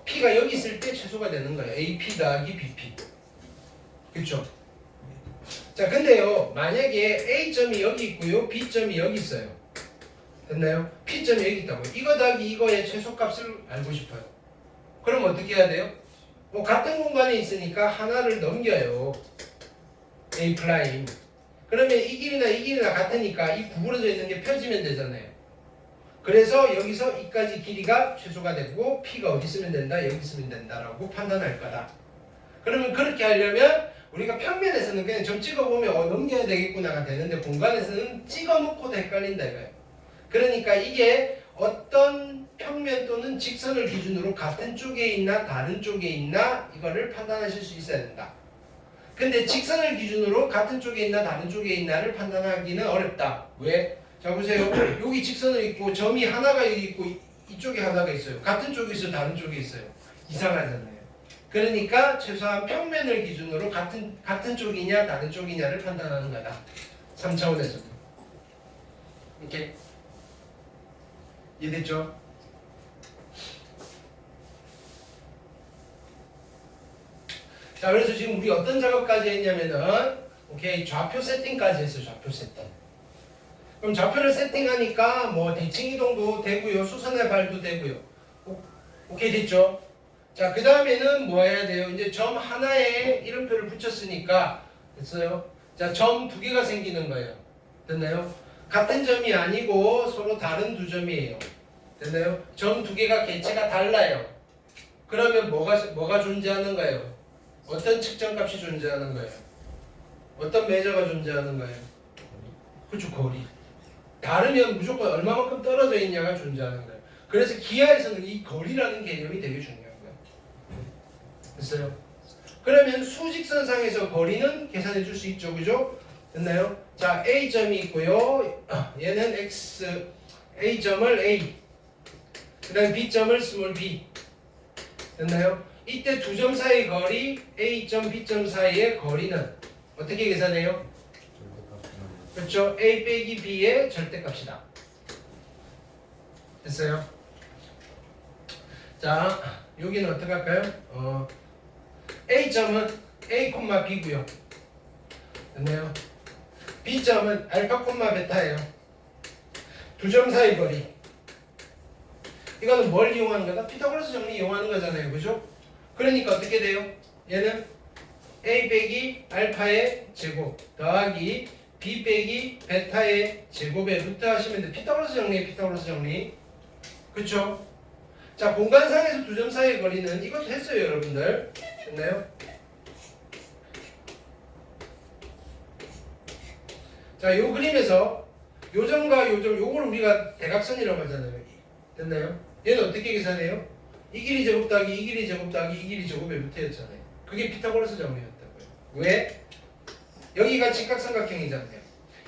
P가 여기 있을 때 최소가 되는 거예요. AP 더하기 BP. 그렇죠? 자, 근데요. 만약에 A점이 여기 있고요. B점이 여기 있어요. 됐나요? P점이 여기 있다고요. 이거 더하기 이거의 최소값을 알고 싶어요. 그럼 어떻게 해야 돼요? 같은 공간에 있으니까 하나를 넘겨요. A 프라임. 그러면 이 길이나 이 길이나 같으니까 이 구부러져 있는 게 펴지면 되잖아요. 그래서 여기서 이까지 길이가 최소가 되고 P가 어디 있으면 된다, 여기 있으면 된다라고 판단할 거다. 그러면 그렇게 하려면 우리가 평면에서는 그냥 점 찍어보면 넘겨야 되겠구나가 되는데 공간에서는 찍어놓고도 헷갈린다 이거예요. 그러니까 이게 어떤 평면 또는 직선을 기준으로 같은 쪽에 있나 다른 쪽에 있나 이거를 판단하실 수 있어야 된다. 근데 직선을 기준으로 같은 쪽에 있나 다른 쪽에 있나를 판단하기는 어렵다. 왜? 자 보세요. 여기 직선은 있고 점이 하나가 여기 있고 이쪽에 하나가 있어요. 같은 쪽에 있어요, 다른 쪽에 있어요. 이상하잖아요. 그러니까 최소한 평면을 기준으로 같은 쪽이냐 다른 쪽이냐를 판단하는 거다. 3차원에서도. 이렇게 이해됐죠? 자, 그래서 지금 우리 어떤 작업까지 했냐면은 오케이, 좌표 세팅까지 했어요. 좌표 세팅. 그럼 좌표를 세팅하니까 뭐 대칭 이동도 되고요. 수선의 발도 되고요. 오케이, 됐죠? 자, 그 다음에는 뭐 해야 돼요? 이제 점 하나에 이름표를 붙였으니까 됐어요? 자, 점 2개가 생기는 거예요. 됐나요? 같은 점이 아니고 서로 다른 2점이에요. 됐나요? 점 2개가 개체가 달라요. 그러면 뭐가 존재하는 거예요? 어떤 측정값이 존재하는 거예요? 어떤 매저가 존재하는 거예요? 그렇죠, 거리. 다르면 무조건 얼마만큼 떨어져 있냐가 존재하는 거예요. 그래서 기하에서는 이 거리라는 개념이 되게 중요한 거예요. 됐어요? 그러면 수직선상에서 거리는 계산해 줄 수 있죠, 그죠? 됐나요? 자, A점이 있고요. 얘는 X, A점을 A, 그 다음에 B점을 스몰 b. 됐나요? 이때 2점 사이의 거리, A점, B점 사이의 거리는 어떻게 계산해요? 그렇죠? A 빼기 B의 절대값이다. 됐어요? 자, 여기는 어떻게 할까요? A점은 A, B고요. 됐나요? B점은 알파, 베타예요. 두 점 사이 거리. 이거는 뭘 이용하는 거다? 피타고라스 정리 이용하는 거잖아요. 그죠? 그러니까 어떻게 돼요? 얘는 A 빼기 알파의 제곱 더하기 B 빼기 베타의 제곱에 루트 하시면 돼. 피타고라스 정리에 피타고라스 정리. 그쵸? 자, 공간상에서 두 점 사이의 거리는 이것도 했어요, 여러분들. 됐나요? 자, 요 그림에서 요 점과 요 점, 요걸 우리가 대각선이라고 하잖아요. 여기. 됐나요? 얘는 어떻게 계산해요? 이 길이 제곱 더하기 이 길이 제곱 더하기 이 길이 제곱의 루트였잖아요. 그게 피타고라스 정리였다고요. 왜? 여기가 직각삼각형이잖아요.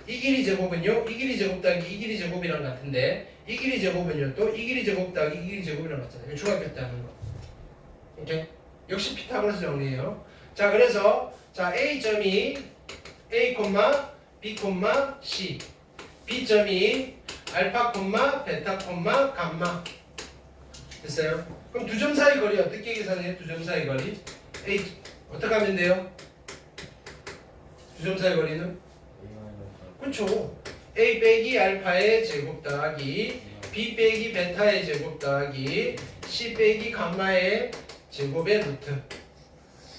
이 길이 제곱은요, 이 길이 제곱 더하기 이 길이 제곱이랑 같은데 이 길이 제곱은요, 또 이 길이 제곱 더하기 이 길이 제곱이랑 같잖아요. 중학교 때 하는 거. 오케이? 역시 피타고라스 정리예요. 자, 그래서 자 A점이 A, B, C, B점이 알파, 베타, 감마. 됐어요? 그럼 두 점 사이 거리 어떻게 계산해요? 두 점 사이 거리 A 어떻게 하면 돼요? 두 점 사이 거리는? 그렇죠. A 빼기 알파의 제곱 더하기 B 빼기 베타의 제곱 더하기 C 빼기 감마의 제곱의 루트.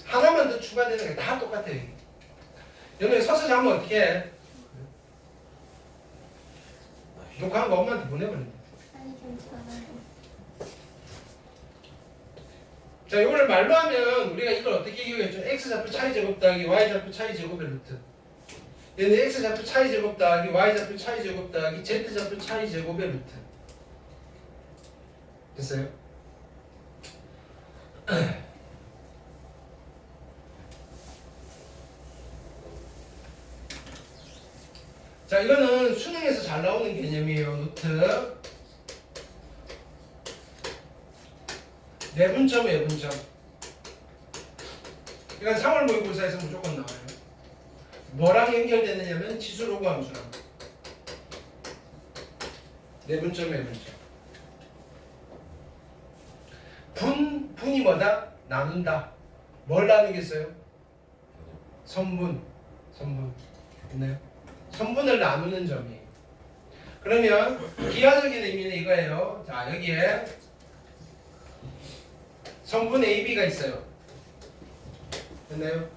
하나만 더 추가되는 게 다 똑같아요. 여기 서서 잡으면 어떻게 해? 녹화한 거 엄마한테 보내버린다. 아니 괜찮아요. 자, 이거를 말로 하면 우리가 이걸 어떻게 기억했죠? x좌표 차이 제곱 더하기 y좌표 차이 제곱의 루트. 얘는 x좌표 차이 제곱 더하기 y좌표 차이 제곱 더하기 z좌표 차이 제곱의 루트. 됐어요? 자, 이거는 수능에서 잘 나오는 개념이에요. 노트. 내분점, 외분점. 이건 3월 모의고사에서 무조건 나와요. 뭐랑 연결되느냐면 지수로그 함수랑. 내분점, 외분점. 분이 뭐다? 나눈다. 뭘 나누겠어요? 선분. 있나요? 선분을 나누는 점이에요. 그러면 기하적인 의미는 이거예요. 자, 여기에 선분 AB가 있어요. 됐나요?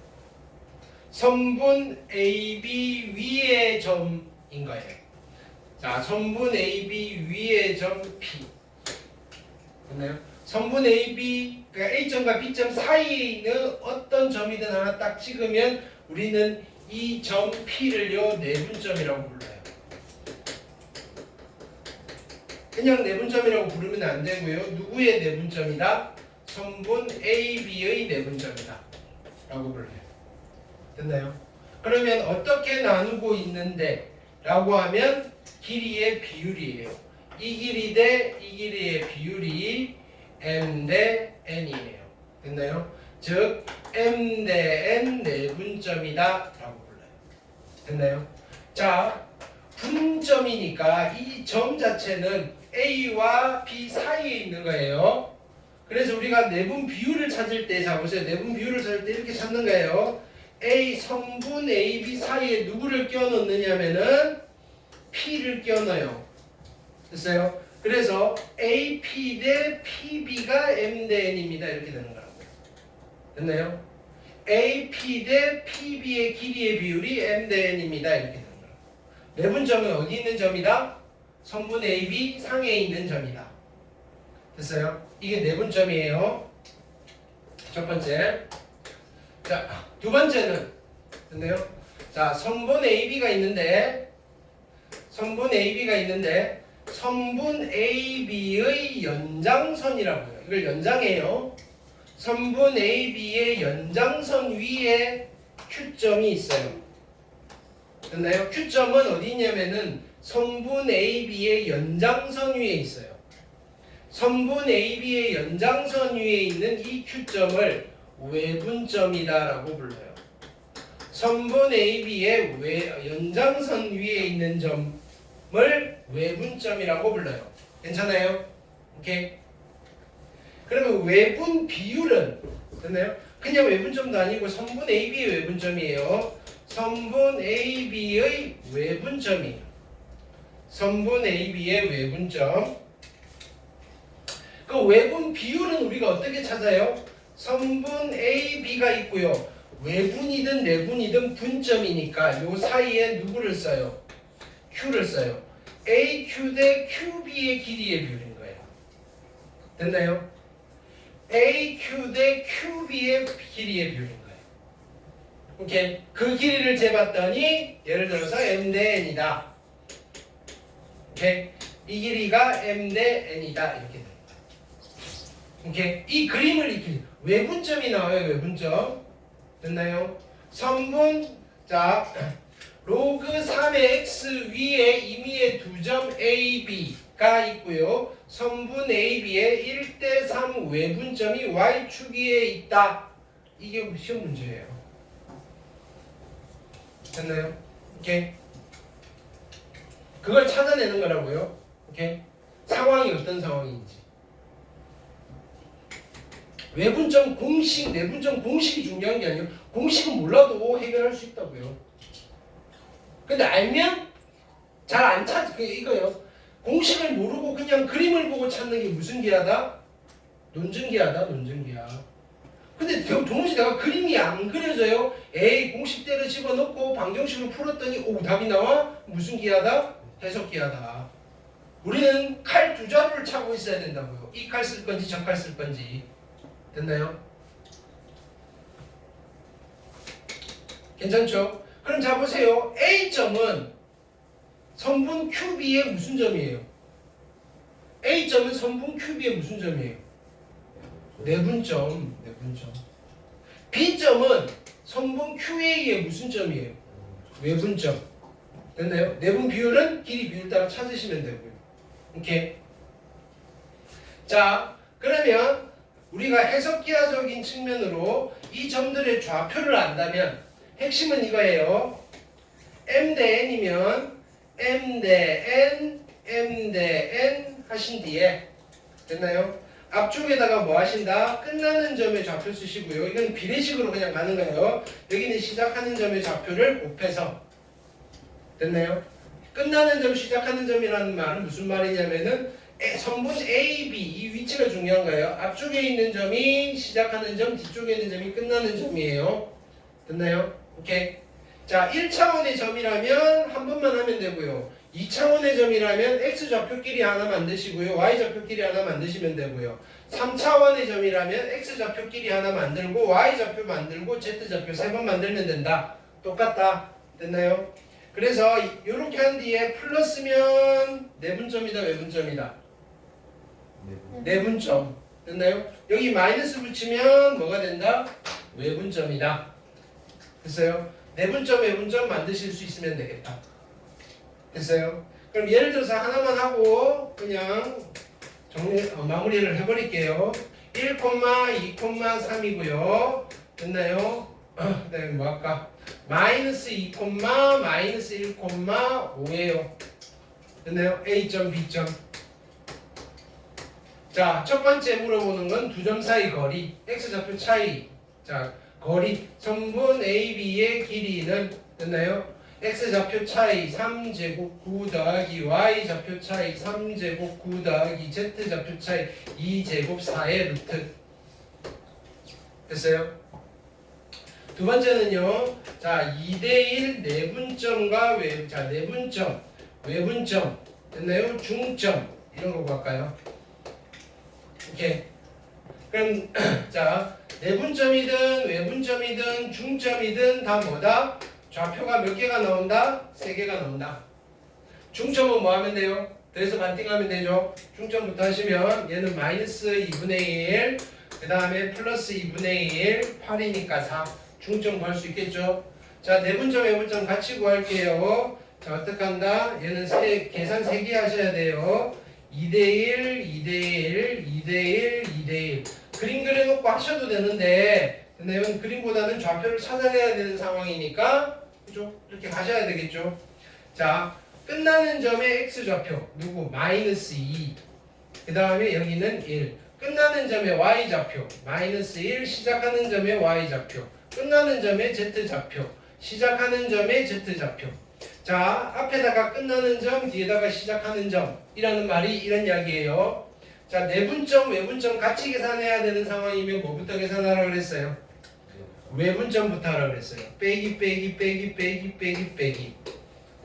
선분 AB 위의 점인 거예요. 자, 선분 AB 위의 점 P. 됐나요? 선분 AB, 그러니까 A점과 B점 사이에 있는 어떤 점이든 하나 딱 찍으면 우리는 이 점 P를요, 내분점이라고 불러요. 그냥 내분점이라고 부르면 안 되고요. 누구의 내분점이다? 선분 AB의 내분점이다 라고 불러요. 됐나요? 그러면 어떻게 나누고 있는데 라고 하면 길이의 비율이에요. 이 길이 대 이 길이의 비율이 M 대 N이에요. 됐나요? 즉 M 대 N 내분점이다 라고 불러요. 됐나요? 자, 분점이니까 이 점 자체는 A와 B 사이에 있는 거예요. 그래서 우리가 내분 비율을 찾을 때, 자 보세요. 내분 비율을 찾을 때 이렇게 찾는 거예요. A 성분 AB 사이에 누구를 끼워넣느냐면은 P를 끼워넣어요. 됐어요? 그래서 AP 대 PB가 M 대 N입니다. 이렇게 되는 거라고요. 됐나요? AP 대 PB의 길이의 비율이 M 대 N입니다. 이렇게 되는 거라고요. 내분점은 어디 있는 점이다? 성분 AB 상에 있는 점이다. 됐어요? 이게 내분점이에요. 첫 번째. 자, 두 번째는 됐나요? 자, 성분 AB가 있는데 성분 AB의 연장선이라고요. 이걸 연장해요. 성분 AB의 연장선 위에 Q점이 있어요. 됐나요? Q점은 어디 있냐면은 성분 AB의 연장선 위에 있어요. 성분 AB의 연장선 위에 있는 이 Q점을 외분점이다라고 불러요. 성분 AB의 연장선 위에 있는 점을 외분점이라고 불러요. 괜찮아요? 오케이. 그러면 외분 비율은 됐나요? 그냥 외분점도 아니고 선분 AB의 외분점이에요. 선분 AB의 외분점이에요. 선분 AB의 외분점. 그 외분 비율은 우리가 어떻게 찾아요? 선분 AB가 있고요. 외분이든 내분이든 분점이니까 요 사이에 누구를 써요? Q를 써요. AQ 대 QB의 길이의 비율인 거예요. 됐나요? AQ 대 QB의 길이의 비율인 거예요. 오케이. 그 길이를 재봤더니 예를 들어서 M 대 N이다. 오케이. 이 길이가 M 대 N이다. 이렇게 돼요. 오케이. 이 그림을 익히 외분점이 나와요. 외분점. 됐나요? 선분 자 로그 3의 x 위에 임의의 두 점 AB가 있고요. 선분 AB의 1대3 외분점이 y축 위에 있다. 이게 시험 문제예요. 됐나요? 오케이. 그걸 찾아내는 거라고요. 오케이. 상황이 어떤 상황인지. 외분점 공식, 내분점 공식이 중요한 게 아니에요. 공식은 몰라도 해결할 수 있다고요. 근데 알면 잘 안 찾, 이거요. 공식을 모르고 그냥 그림을 보고 찾는 게 무슨 기하다? 논증기하다, 논증기하. 근데 동시에 내가 그림이 안 그려져요. 에이, 공식대로 집어넣고 방정식을 풀었더니 오, 답이 나와? 무슨 기하다? 해석기하다. 우리는 칼 두 자루를 차고 있어야 된다고요. 이 칼 쓸 건지 저 칼 쓸 건지. 됐나요? 괜찮죠? 그럼 자 보세요. A점은 선분 QB의 무슨 점이에요? A점은 선분 QB의 무슨 점이에요? 내분점, 내분점. B점은 선분 QA의 무슨 점이에요? 외분점. 됐나요? 내분 비율은 길이 비율 따라 찾으시면 되고요. 오케이. 자, 그러면 우리가 해석기하적인 측면으로 이 점들의 좌표를 안다면 핵심은 이거예요. M 대 N이면 M 대 N, M 대 N 하신 뒤에 됐나요? 앞쪽에다가 뭐 하신다? 끝나는 점의 좌표 쓰시고요. 이건 비례식으로 그냥 가는 거예요. 여기는 시작하는 점의 좌표를 곱해서 됐나요? 끝나는 점, 시작하는 점이라는 말은 무슨 말이냐면은 선분 A, B 이 위치가 중요한 거예요. 앞쪽에 있는 점이 시작하는 점, 뒤쪽에 있는 점이 끝나는 점이에요. 됐나요? 오케이. 자, 1차원의 점이라면 한 번만 하면 되고요. 2차원의 점이라면 X좌표끼리 하나 만드시고요. Y좌표끼리 하나 만드시면 되고요. 3차원의 점이라면 X좌표끼리 하나 만들고 Y좌표 만들고 Z좌표 3번 만들면 된다. 똑같다. 됐나요? 그래서 이렇게 한 뒤에 플러스면 내분점이다, 외분점이다. 내분점. 됐나요? 여기 마이너스 붙이면 뭐가 된다? 외분점이다. 됐어요? 내분점, 외분점 만드실 수 있으면 되겠다. 됐어요? 그럼 예를 들어서 하나만 하고 그냥 마무리를 해버릴게요. 1, 2, 3이고요. 됐나요? 네, 뭐 할까? 마이너스 2, 마이너스 1, 5예요. 됐나요? A점, B점. 자, 첫 번째 물어보는 건 두 점 사이 거리, X좌표 차이. 자, 거리, 선분 AB의 길이는 됐나요? X좌표 차이 3제곱 9 더하기 Y좌표 차이 3제곱 9 더하기 Z좌표 차이 2제곱 4의 루트. 됐어요? 두 번째는요. 자, 2대1 내분점과 내분점, 외분점. 됐나요? 중점. 이런 거 볼까요? 오케이. 그럼 자, 내분점이든 외분점이든 중점이든 다 뭐다? 좌표가 몇 개가 나온다? 3개가 나온다. 중점은 뭐 하면 돼요? 더해서 반띵하면 되죠. 중점부터 하시면 얘는 마이너스 2분의 1, 그 다음에 플러스 2분의 1, 8이니까 4. 중점 구할 수 있겠죠? 자, 내분점, 외분점 같이 구할게요. 자, 어떻게 한다? 얘는 계산 3개 하셔야 돼요. 2대1, 2대1, 2대1, 2대1. 그림 그려놓고 하셔도 되는데, 근데 이건 그림보다는 좌표를 찾아내야 되는 상황이니까, 그죠? 이렇게 가셔야 되겠죠? 자, 끝나는 점의 x좌표. 누구? 마이너스 2. 그 다음에 여기는 1. 끝나는 점의 y좌표 마이너스 1 시작하는 점의 y좌표 끝나는 점의 z좌표 시작하는 점의 z좌표. 자, 앞에다가 끝나는 점 뒤에다가 시작하는 점이라는 말이 이런 이야기예요. 자, 내분점 외분점 같이 계산해야 되는 상황이면 뭐부터 계산하라고 그랬어요? 외분점부터 하라고 그랬어요. 빼기 빼기 빼기 빼기 빼기 빼기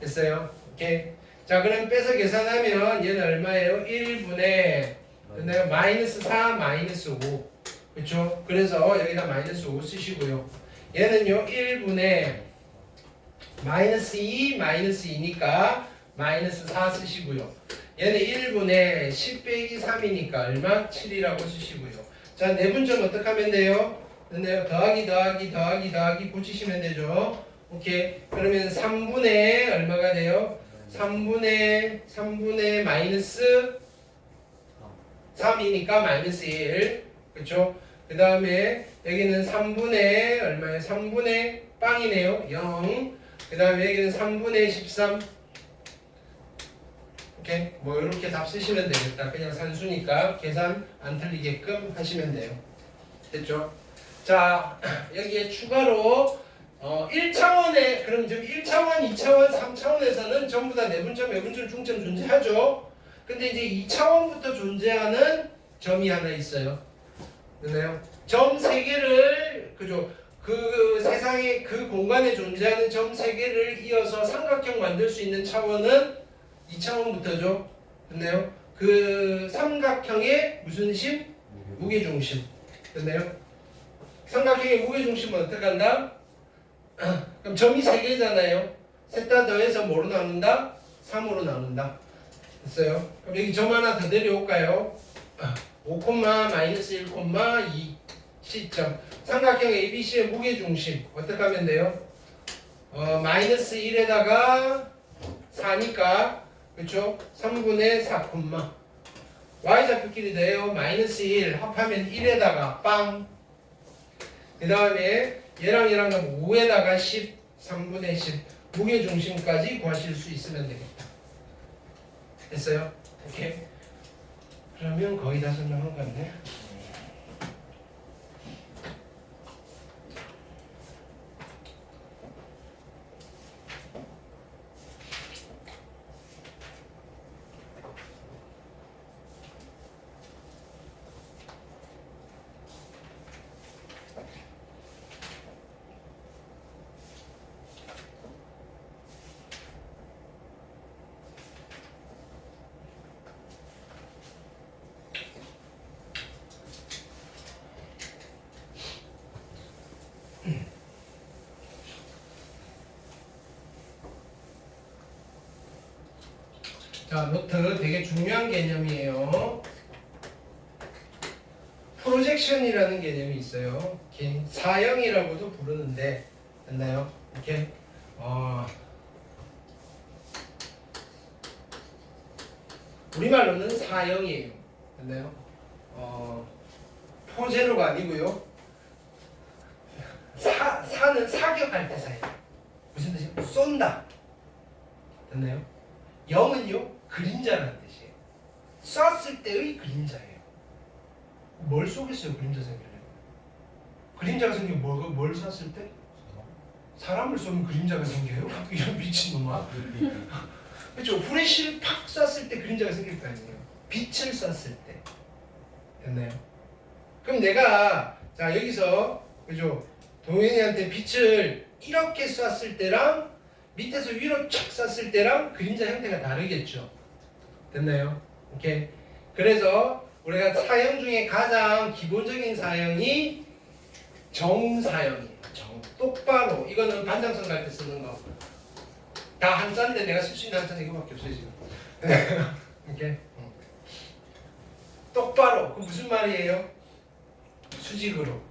됐어요? 오케이. 자, 그럼 빼서 계산하면 얘는 얼마예요? 1분의 마이너스 4 마이너스 5 그렇죠? 그래서 여기다 마이너스 5 쓰시고요. 얘는요 1분의 마이너스 2 마이너스 2니까 마이너스 4 쓰시고요. 얘는 1분의 10 빼기 3이니까 얼마? 7이라고 쓰시고요. 자, 내분점 어떻게 하면 돼요? 더하기 더하기 더하기 더하기 고치시면 되죠. 오케이. 그러면 3분의 얼마가 돼요? 3분의 마이너스 3이니까 마이너스 1 그쵸? 그 다음에 여기는 3분의 얼마예요? 3분의 빵이네요 0 그 다음에 여기는 3분의 13 오케이? 뭐 이렇게 답 쓰시면 되겠다. 그냥 산수니까 계산 안 틀리게끔 하시면 돼요. 됐죠? 자, 여기에 추가로 1차원에 그럼 지금 1차원, 2차원, 3차원에서는 전부 다 내분점, 외분점, 중점 존재하죠. 근데 이제 2차원부터 존재하는 점이 하나 있어요. 됐나요? 점 3개를 그죠? 그 세상에 그 공간에 존재하는 점 3개를 이어서 삼각형 만들 수 있는 차원은 2차원부터죠. 됐나요? 그 삼각형의 무슨 심? 무게중심. 됐나요? 삼각형의 무게중심은 어떻게 한다? 그럼 점이 3개잖아요. 셋 다 더해서 뭐로 나눈다? 3으로 나눈다. 됐어요? 그럼 여기 점 하나 더 내려올까요? 5, 마이너스 1, 2 C점. 삼각형 ABC의 무게중심 어떻게 하면 돼요? 마이너스 1에다가 4니까 그쵸? 3분의 4, Y좌표끼리 돼요. 마이너스 1 합하면 1에다가 빵. 그 다음에 얘랑 얘랑 하면 5에다가 10, 3분의 10 무게중심까지 구하실 수 있으면 되겠다. 됐어요? 오케이? 그러면 거의 다 설명한 것 같네. 자, 노트 되게 중요한 개념이에요. 프로젝션이라는 개념이 있어요. 이렇게 사형이라고도 부르는데 됐나요? 이렇게 우리말로는 사형이에요. 됐나요? 포제로가 아니고요. 사는 사격할 때 사요. 무슨 뜻이에요? 쏜다. 됐나요? 영은요 그림자라는 뜻이에요. 쐈을 때의 그림자예요. 뭘 쏘겠어요? 그림자 생기려면. 그림자가 생기면 뭘 쐈을 때? 사람을 쏘면 그림자가 생겨요? 이런 미친놈아. 그렇죠? 후레쉬를 팍 쐈을 때 그림자가 생길 거 아니에요. 빛을 쐈을 때. 됐나요? 그럼 내가 자 여기서 그죠? 동현이한테 빛을 이렇게 쐈을 때랑 밑에서 위로 촥 쐈을 때랑 그림자 형태가 다르겠죠. 됐나요? 오케이. 그래서 우리가 사형 중에 가장 기본적인 사형이 정사형이에요. 똑바로. 이거는 반장선 갈 때 쓰는 거. 다 한자인데 내가 쓸 수 있는 한자는 이거밖에 없어요 지금. 오케이. 똑바로. 그 무슨 말이에요? 수직으로.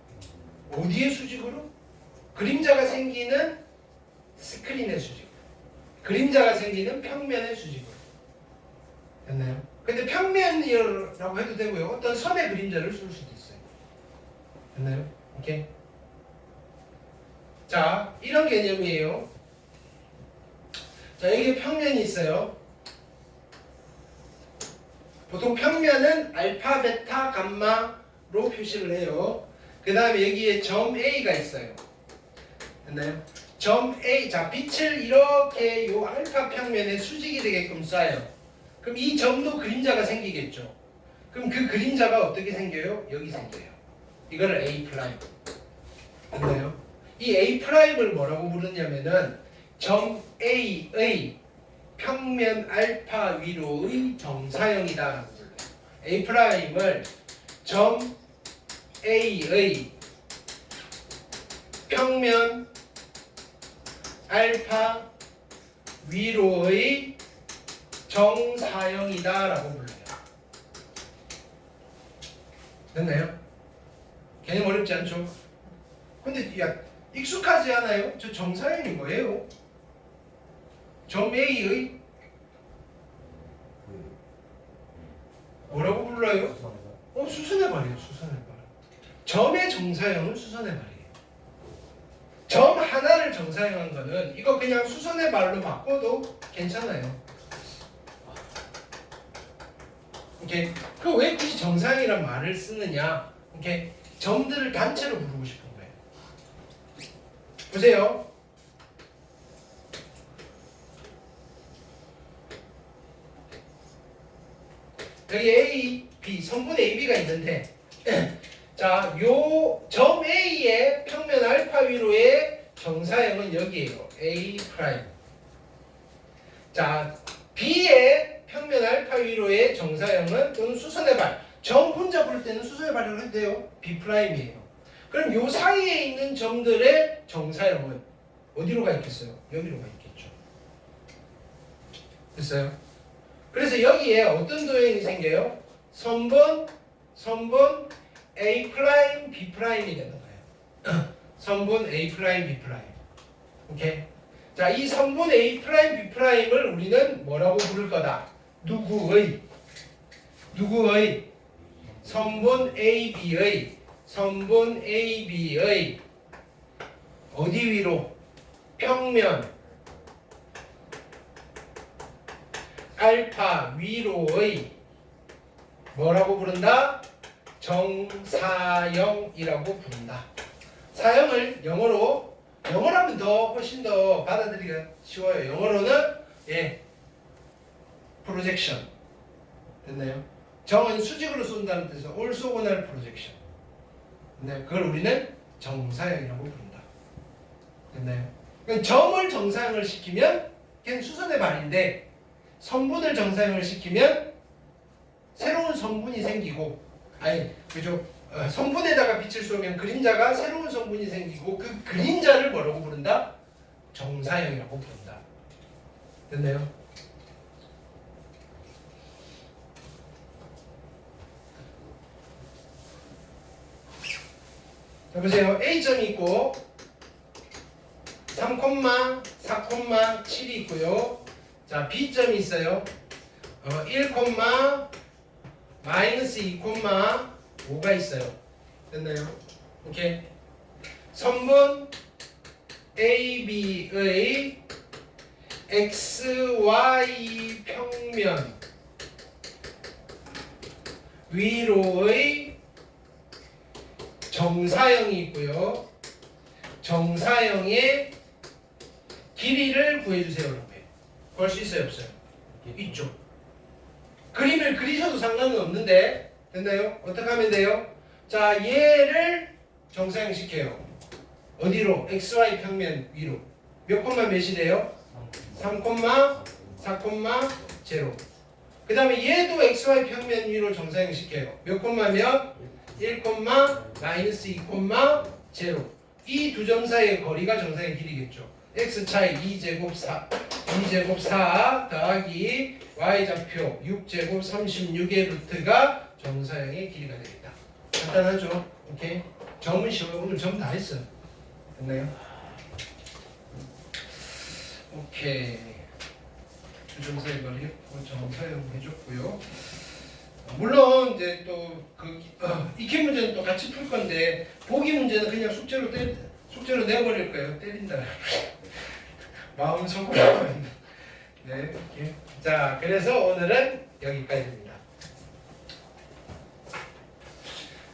어디에 수직으로? 그림자가 생기는 스크린의 수직으로. 그림자가 생기는 평면의 수직으로. 됐나요? 근데 평면이라고 해도 되고요. 어떤 선의 그림자를 쓸 수도 있어요. 됐나요? 오케이. 자, 이런 개념이에요. 자, 여기 평면이 있어요. 보통 평면은 알파, 베타, 감마로 표시를 해요. 그 다음에 여기에 점 A가 있어요. 됐나요? 점 A, 자 빛을 이렇게 요 알파 평면에 수직이 되게끔 쏴요. 그럼 이 점도 그림자가 생기겠죠. 그럼 그 그림자가 어떻게 생겨요? 여기 생겨요. 이거를 A 프라임. 됐나요? 이 A 프라임을 뭐라고 부르냐면은 점 A의 평면 알파 위로의 정사형이다라고 불러요. A 프라임을 점 A의 평면 알파 위로의 정사형이다라고 불러요. 됐나요? 개념 어렵지 않죠? 근데 야 익숙하지 않아요? 저 정사형이 뭐예요? 점 A의 뭐라고 불러요? 수선해발이에요. 수선해발. 점의 정사형은 수선해발이에요. 점 하나를 정사형한 거는 이거 그냥 수선해발로 바꿔도 괜찮아요. 오케이. 그 왜 굳이 정사형이란 말을 쓰느냐? 오케이. 점들을 단체로 부르고 싶은 거예요. 보세요. 여기 A, B, 성분 AB가 있는데 자, 요 점 A의 평면 알파 위로의 정사형은 여기에요. A 프라임. 자, B의 평면 알파 위로의 정사형은 또는 수선의 발. 점 혼자 부를 때는 수선의 발이라고 해도 돼요. B 프라임이에요. 그럼 요 사이에 있는 점들의 정사형은 어디로 가 있겠어요? 여기로 가 있겠죠. 됐어요? 그래서 여기에 어떤 도형이 생겨요? 선분 A 프라임 B 프라임이 되는 거예요. 선분 A 프라임 B 프라임. 오케이. 자, 이 선분 A 프라임 B 프라임을 우리는 뭐라고 부를 거다? 누구의 선분 AB의 어디 위로? 평면 알파 위로의 뭐라고 부른다? 정사형이라고 부른다. 사형을 영어로 하면 더 훨씬 더 받아들이기가 쉬워요. 영어로는 프로젝션. 됐나요? 정은 수직으로 쏜다는 뜻에서 orthogonal projection. 네, 그걸 우리는 정사형이라고 부른다. 됐나요? 그러니까 점을 정사형을 시키면 걔는 수선의 발인데 성분을 정사형을 시키면 새로운 성분이 생기고 그죠? 성분에다가 빛을 쏘면 그림자가 새로운 성분이 생기고 그 그림자를 뭐라고 부른다? 정사형이라고 부른다. 됐나요? 자, 보세요. A점이 있고 3,4,7이 있고요. 자, B점이 있어요. 1, 마이너스 2,5가 있어요. 됐나요? 오케이. 선분 AB의 XY 평면 위로의 정사형이 있고요. 정사형의 길이를 구해주세요. 이렇게. 구할 수 있어요? 없어요? 있죠. 그림을 그리셔도 상관은 없는데 됐나요? 어떻게 하면 돼요? 자, 얘를 정사형 시켜요. 어디로? XY 평면 위로. 몇 콤마 몇이래요? 3,4,0. 그 다음에 얘도 XY 평면 위로 정사형 시켜요. 몇 콤마면? 1, 마이너스 2,0. 이 두 점 사이의 거리가 정사형 길이겠죠. x 차이 2제곱 4 더하기 y좌표 6제곱 36의 루트가 정사형의 길이가 되겠다. 간단하죠? 오케이. 점은 쉬워요. 오늘 점 다 했어요. 됐나요? 오케이. 두 점 사이 거리 정사형 해줬고요. 물론 이제 또 그 익힌 문제는 또 같이 풀 건데 보기 문제는 그냥 숙제로 내버릴 거예요. 때린다. 마음 속으로. 네. 이렇게. 자, 그래서 오늘은 여기까지입니다.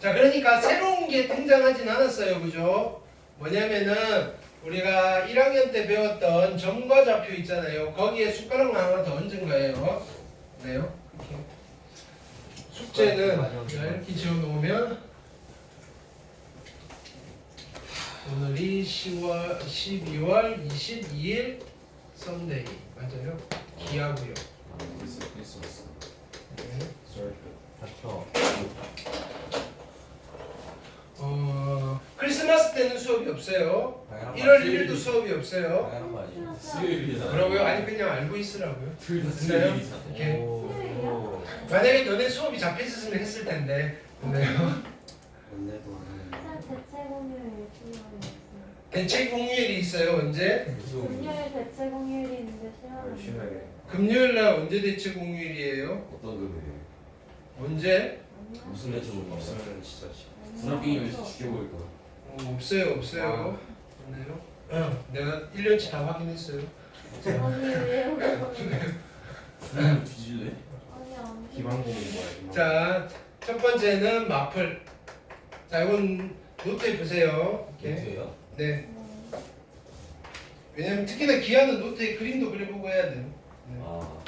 자, 그러니까 새로운 게 등장하진 않았어요. 그죠? 뭐냐면은 우리가 1학년 때 배웠던 점과 좌표 있잖아요. 거기에 숟가락 하나 더 얹은 거예요. 네요. 이렇게. 숙제는 자, 이렇게 지어놓으면 오늘이 12월 22일 썬데이 맞아요? 기하고요. 크리스마스. 네. 닥터. 크리스마스 때는 수업이 없어요. 당연한 1월 1일도 수업이 없어요. 당연한 거 아니에요? 수요일이잖아. 뭐라고요? 아니 그냥 알고 있으라고요. 둘다 됐나요? 수요일이잖아. 이렇게. 오. 만약에 너네 수업이 잡혀 있었으면 했을 텐데. 됐나요? 원래도 안 하는. 대체 공휴일 수요일 대체 공휴일이 있어요. 언제? 금요일 대체 공휴일인데 열심히 싫어하는데 하게. 금요일 날 언제 대체 공휴일이에요? 어떤 금이에요? 언제? 무슨 대체 공휴일? 없으면 진짜 분학기님에서 죽여버릴 거야. 없어요. 없어요. 됐나요? 내가 1년치 다 확인했어요. 아니 왜요? 뒤질래? 아니 안 기방공인 거야. 기방공. 자, 첫 번째는 마플. 자, 이건 노트에 보세요. 이렇게. 노트예요? 네. 왜냐면 특히나 기아는 노트에 그림도 그려보고 해야 돼요. 네. 아,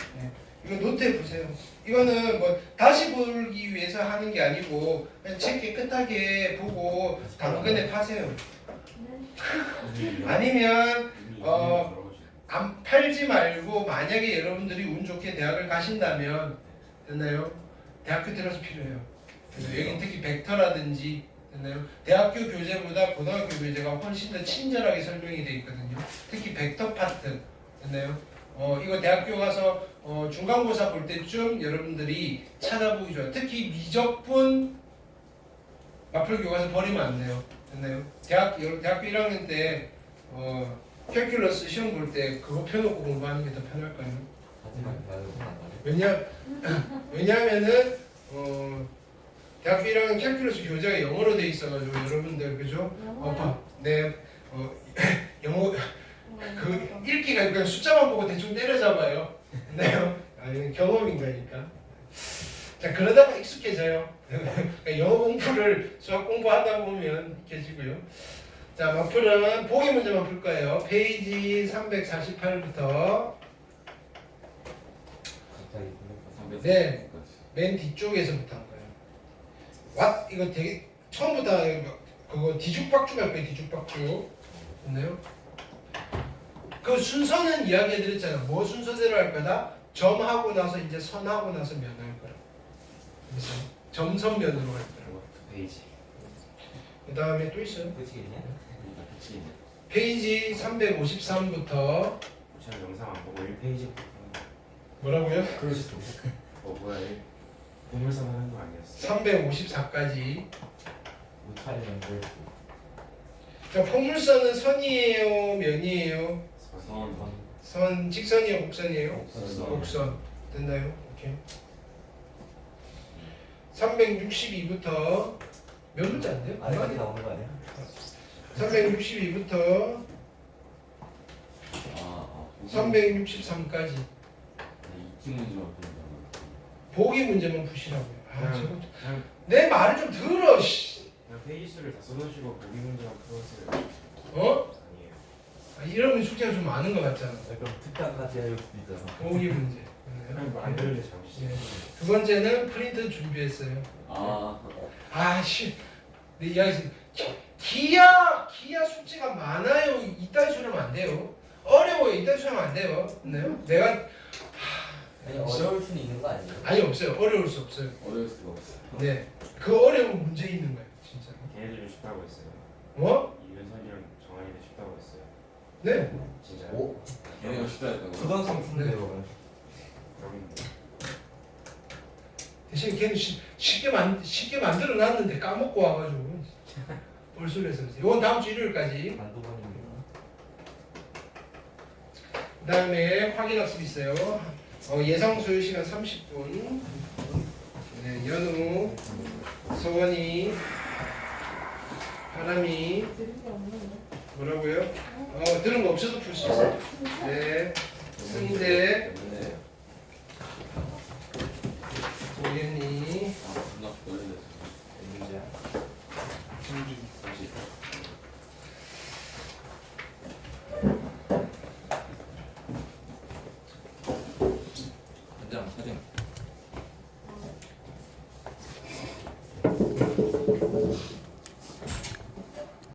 이거 노트에 보세요. 이거는 뭐 다시 보기 위해서 하는 게 아니고 그냥 책 깨끗하게 보고 당근에 파세요. 네. 아니면 이미 어, 이미 안 팔지 말고 만약에 여러분들이 운 좋게 대학을 가신다면 됐나요? 대학교 들어서 필요해요. 그래서 여기 특히 벡터라든지 됐나요? 대학교 교재보다 고등학교 교재가 훨씬 더 친절하게 설명이 되어 있거든요. 특히 벡터 파트 됐나요? 이거 대학교 가서 중간고사 볼 때쯤 여러분들이 찾아보기 좋아요. 특히 미적분 마플 교과서 버리면 안 돼요. 됐나요? 대학교 1학년 때 캘큘러스 시험 볼 때 그거 펴놓고 공부하는 게 더 편할 거예요. 왜냐하면은 대학교 1학년 캘큘러스 교재가 영어로 돼 있어가지고 여러분들 그죠? 네, 영어 그 읽기가 그냥 숫자만 보고 대충 때려잡아요. 네요. 아니 경험인 거니까. 자 그러다가 익숙해져요. 영어 공부를 수학 공부하다 보면 익혀지고요. 자 마플은 보기 문제만 풀 거예요. 페이지 348부터 네. 맨 뒤쪽에서부터 한 거예요. 왓 이거 되게 처음부터 그거 뒤죽박죽 할 거예요. 뒤죽박죽. 됐나요? 그 순서는 이야기해드렸잖아요. 뭐 순서대로 할 거다? 점하고 나서 이제 선하고 나서 면할 거라. 그래서 점선면으로 할 거라고. 페이지. 그 다음에 또 있어요. 끝이겠냐? 페이지 353부터 제가 영상 안 보고 1페이지. 뭐라고요? 그럴 수도. 뭐야 이 보물섬 하는 거 아니었어? 354까지. 못하려면 돼. 자, 포물선은 선이에요, 면이에요? 선, 직선이에요, 곡선이에요? 곡선. 됐나요? 오케이. 362부터 몇 문자인데요? 아래까지 나오는 거 아니야? 362부터 363까지 이팅 문제만 풀면 보기 문제만 푸시라고요. 아, 저거 그냥 내 말을 좀 들어. 씨. 페이지 수를 다 써놓으시고 보기 문제만 풀었어요. 어? 아니에요. 아, 이러면 숙제가 좀 많은 것 같잖아. 그럼 특강까지 할 수도 있잖아. 보기 문제. 그냥 뭐안 들을래 잠시. 네. 두 번째는 프린트 준비했어요. 아씨, 내 이야기 기아 숙제가 많아요. 이딴 소리 하면 안 돼요. 어려워요. 이딴 소리 하면 안 돼요. 내가 아니 어려울 수는 있는 거 아니에요? 아니 없어요. 어려울 수 없어요. 어려울 수가 없어. 네, 그 어려운 문제 있는 거예요, 진짜로. 걔네들은 쉽다고 했어요. 뭐? 이윤선이랑 정한이는 쉽다고 했어요. 네. 진짜요? 오? 걔네가 쉽다 했다고. 부당성 푼대요. 네. 그럼 대신 걔는 쉽게 만들어 놨는데 까먹고 와가지고 벌소리해서 이건 다음 주 일요일까지. 만두번입니다. 그다음에 확인학습 있어요. 예상 소요 시간 30분. 네, 연우, 서원이, 하람이 들은 게 없는데. 뭐라고요? 들은 거 없어도 풀 수 있어요. 네, 승대, 네.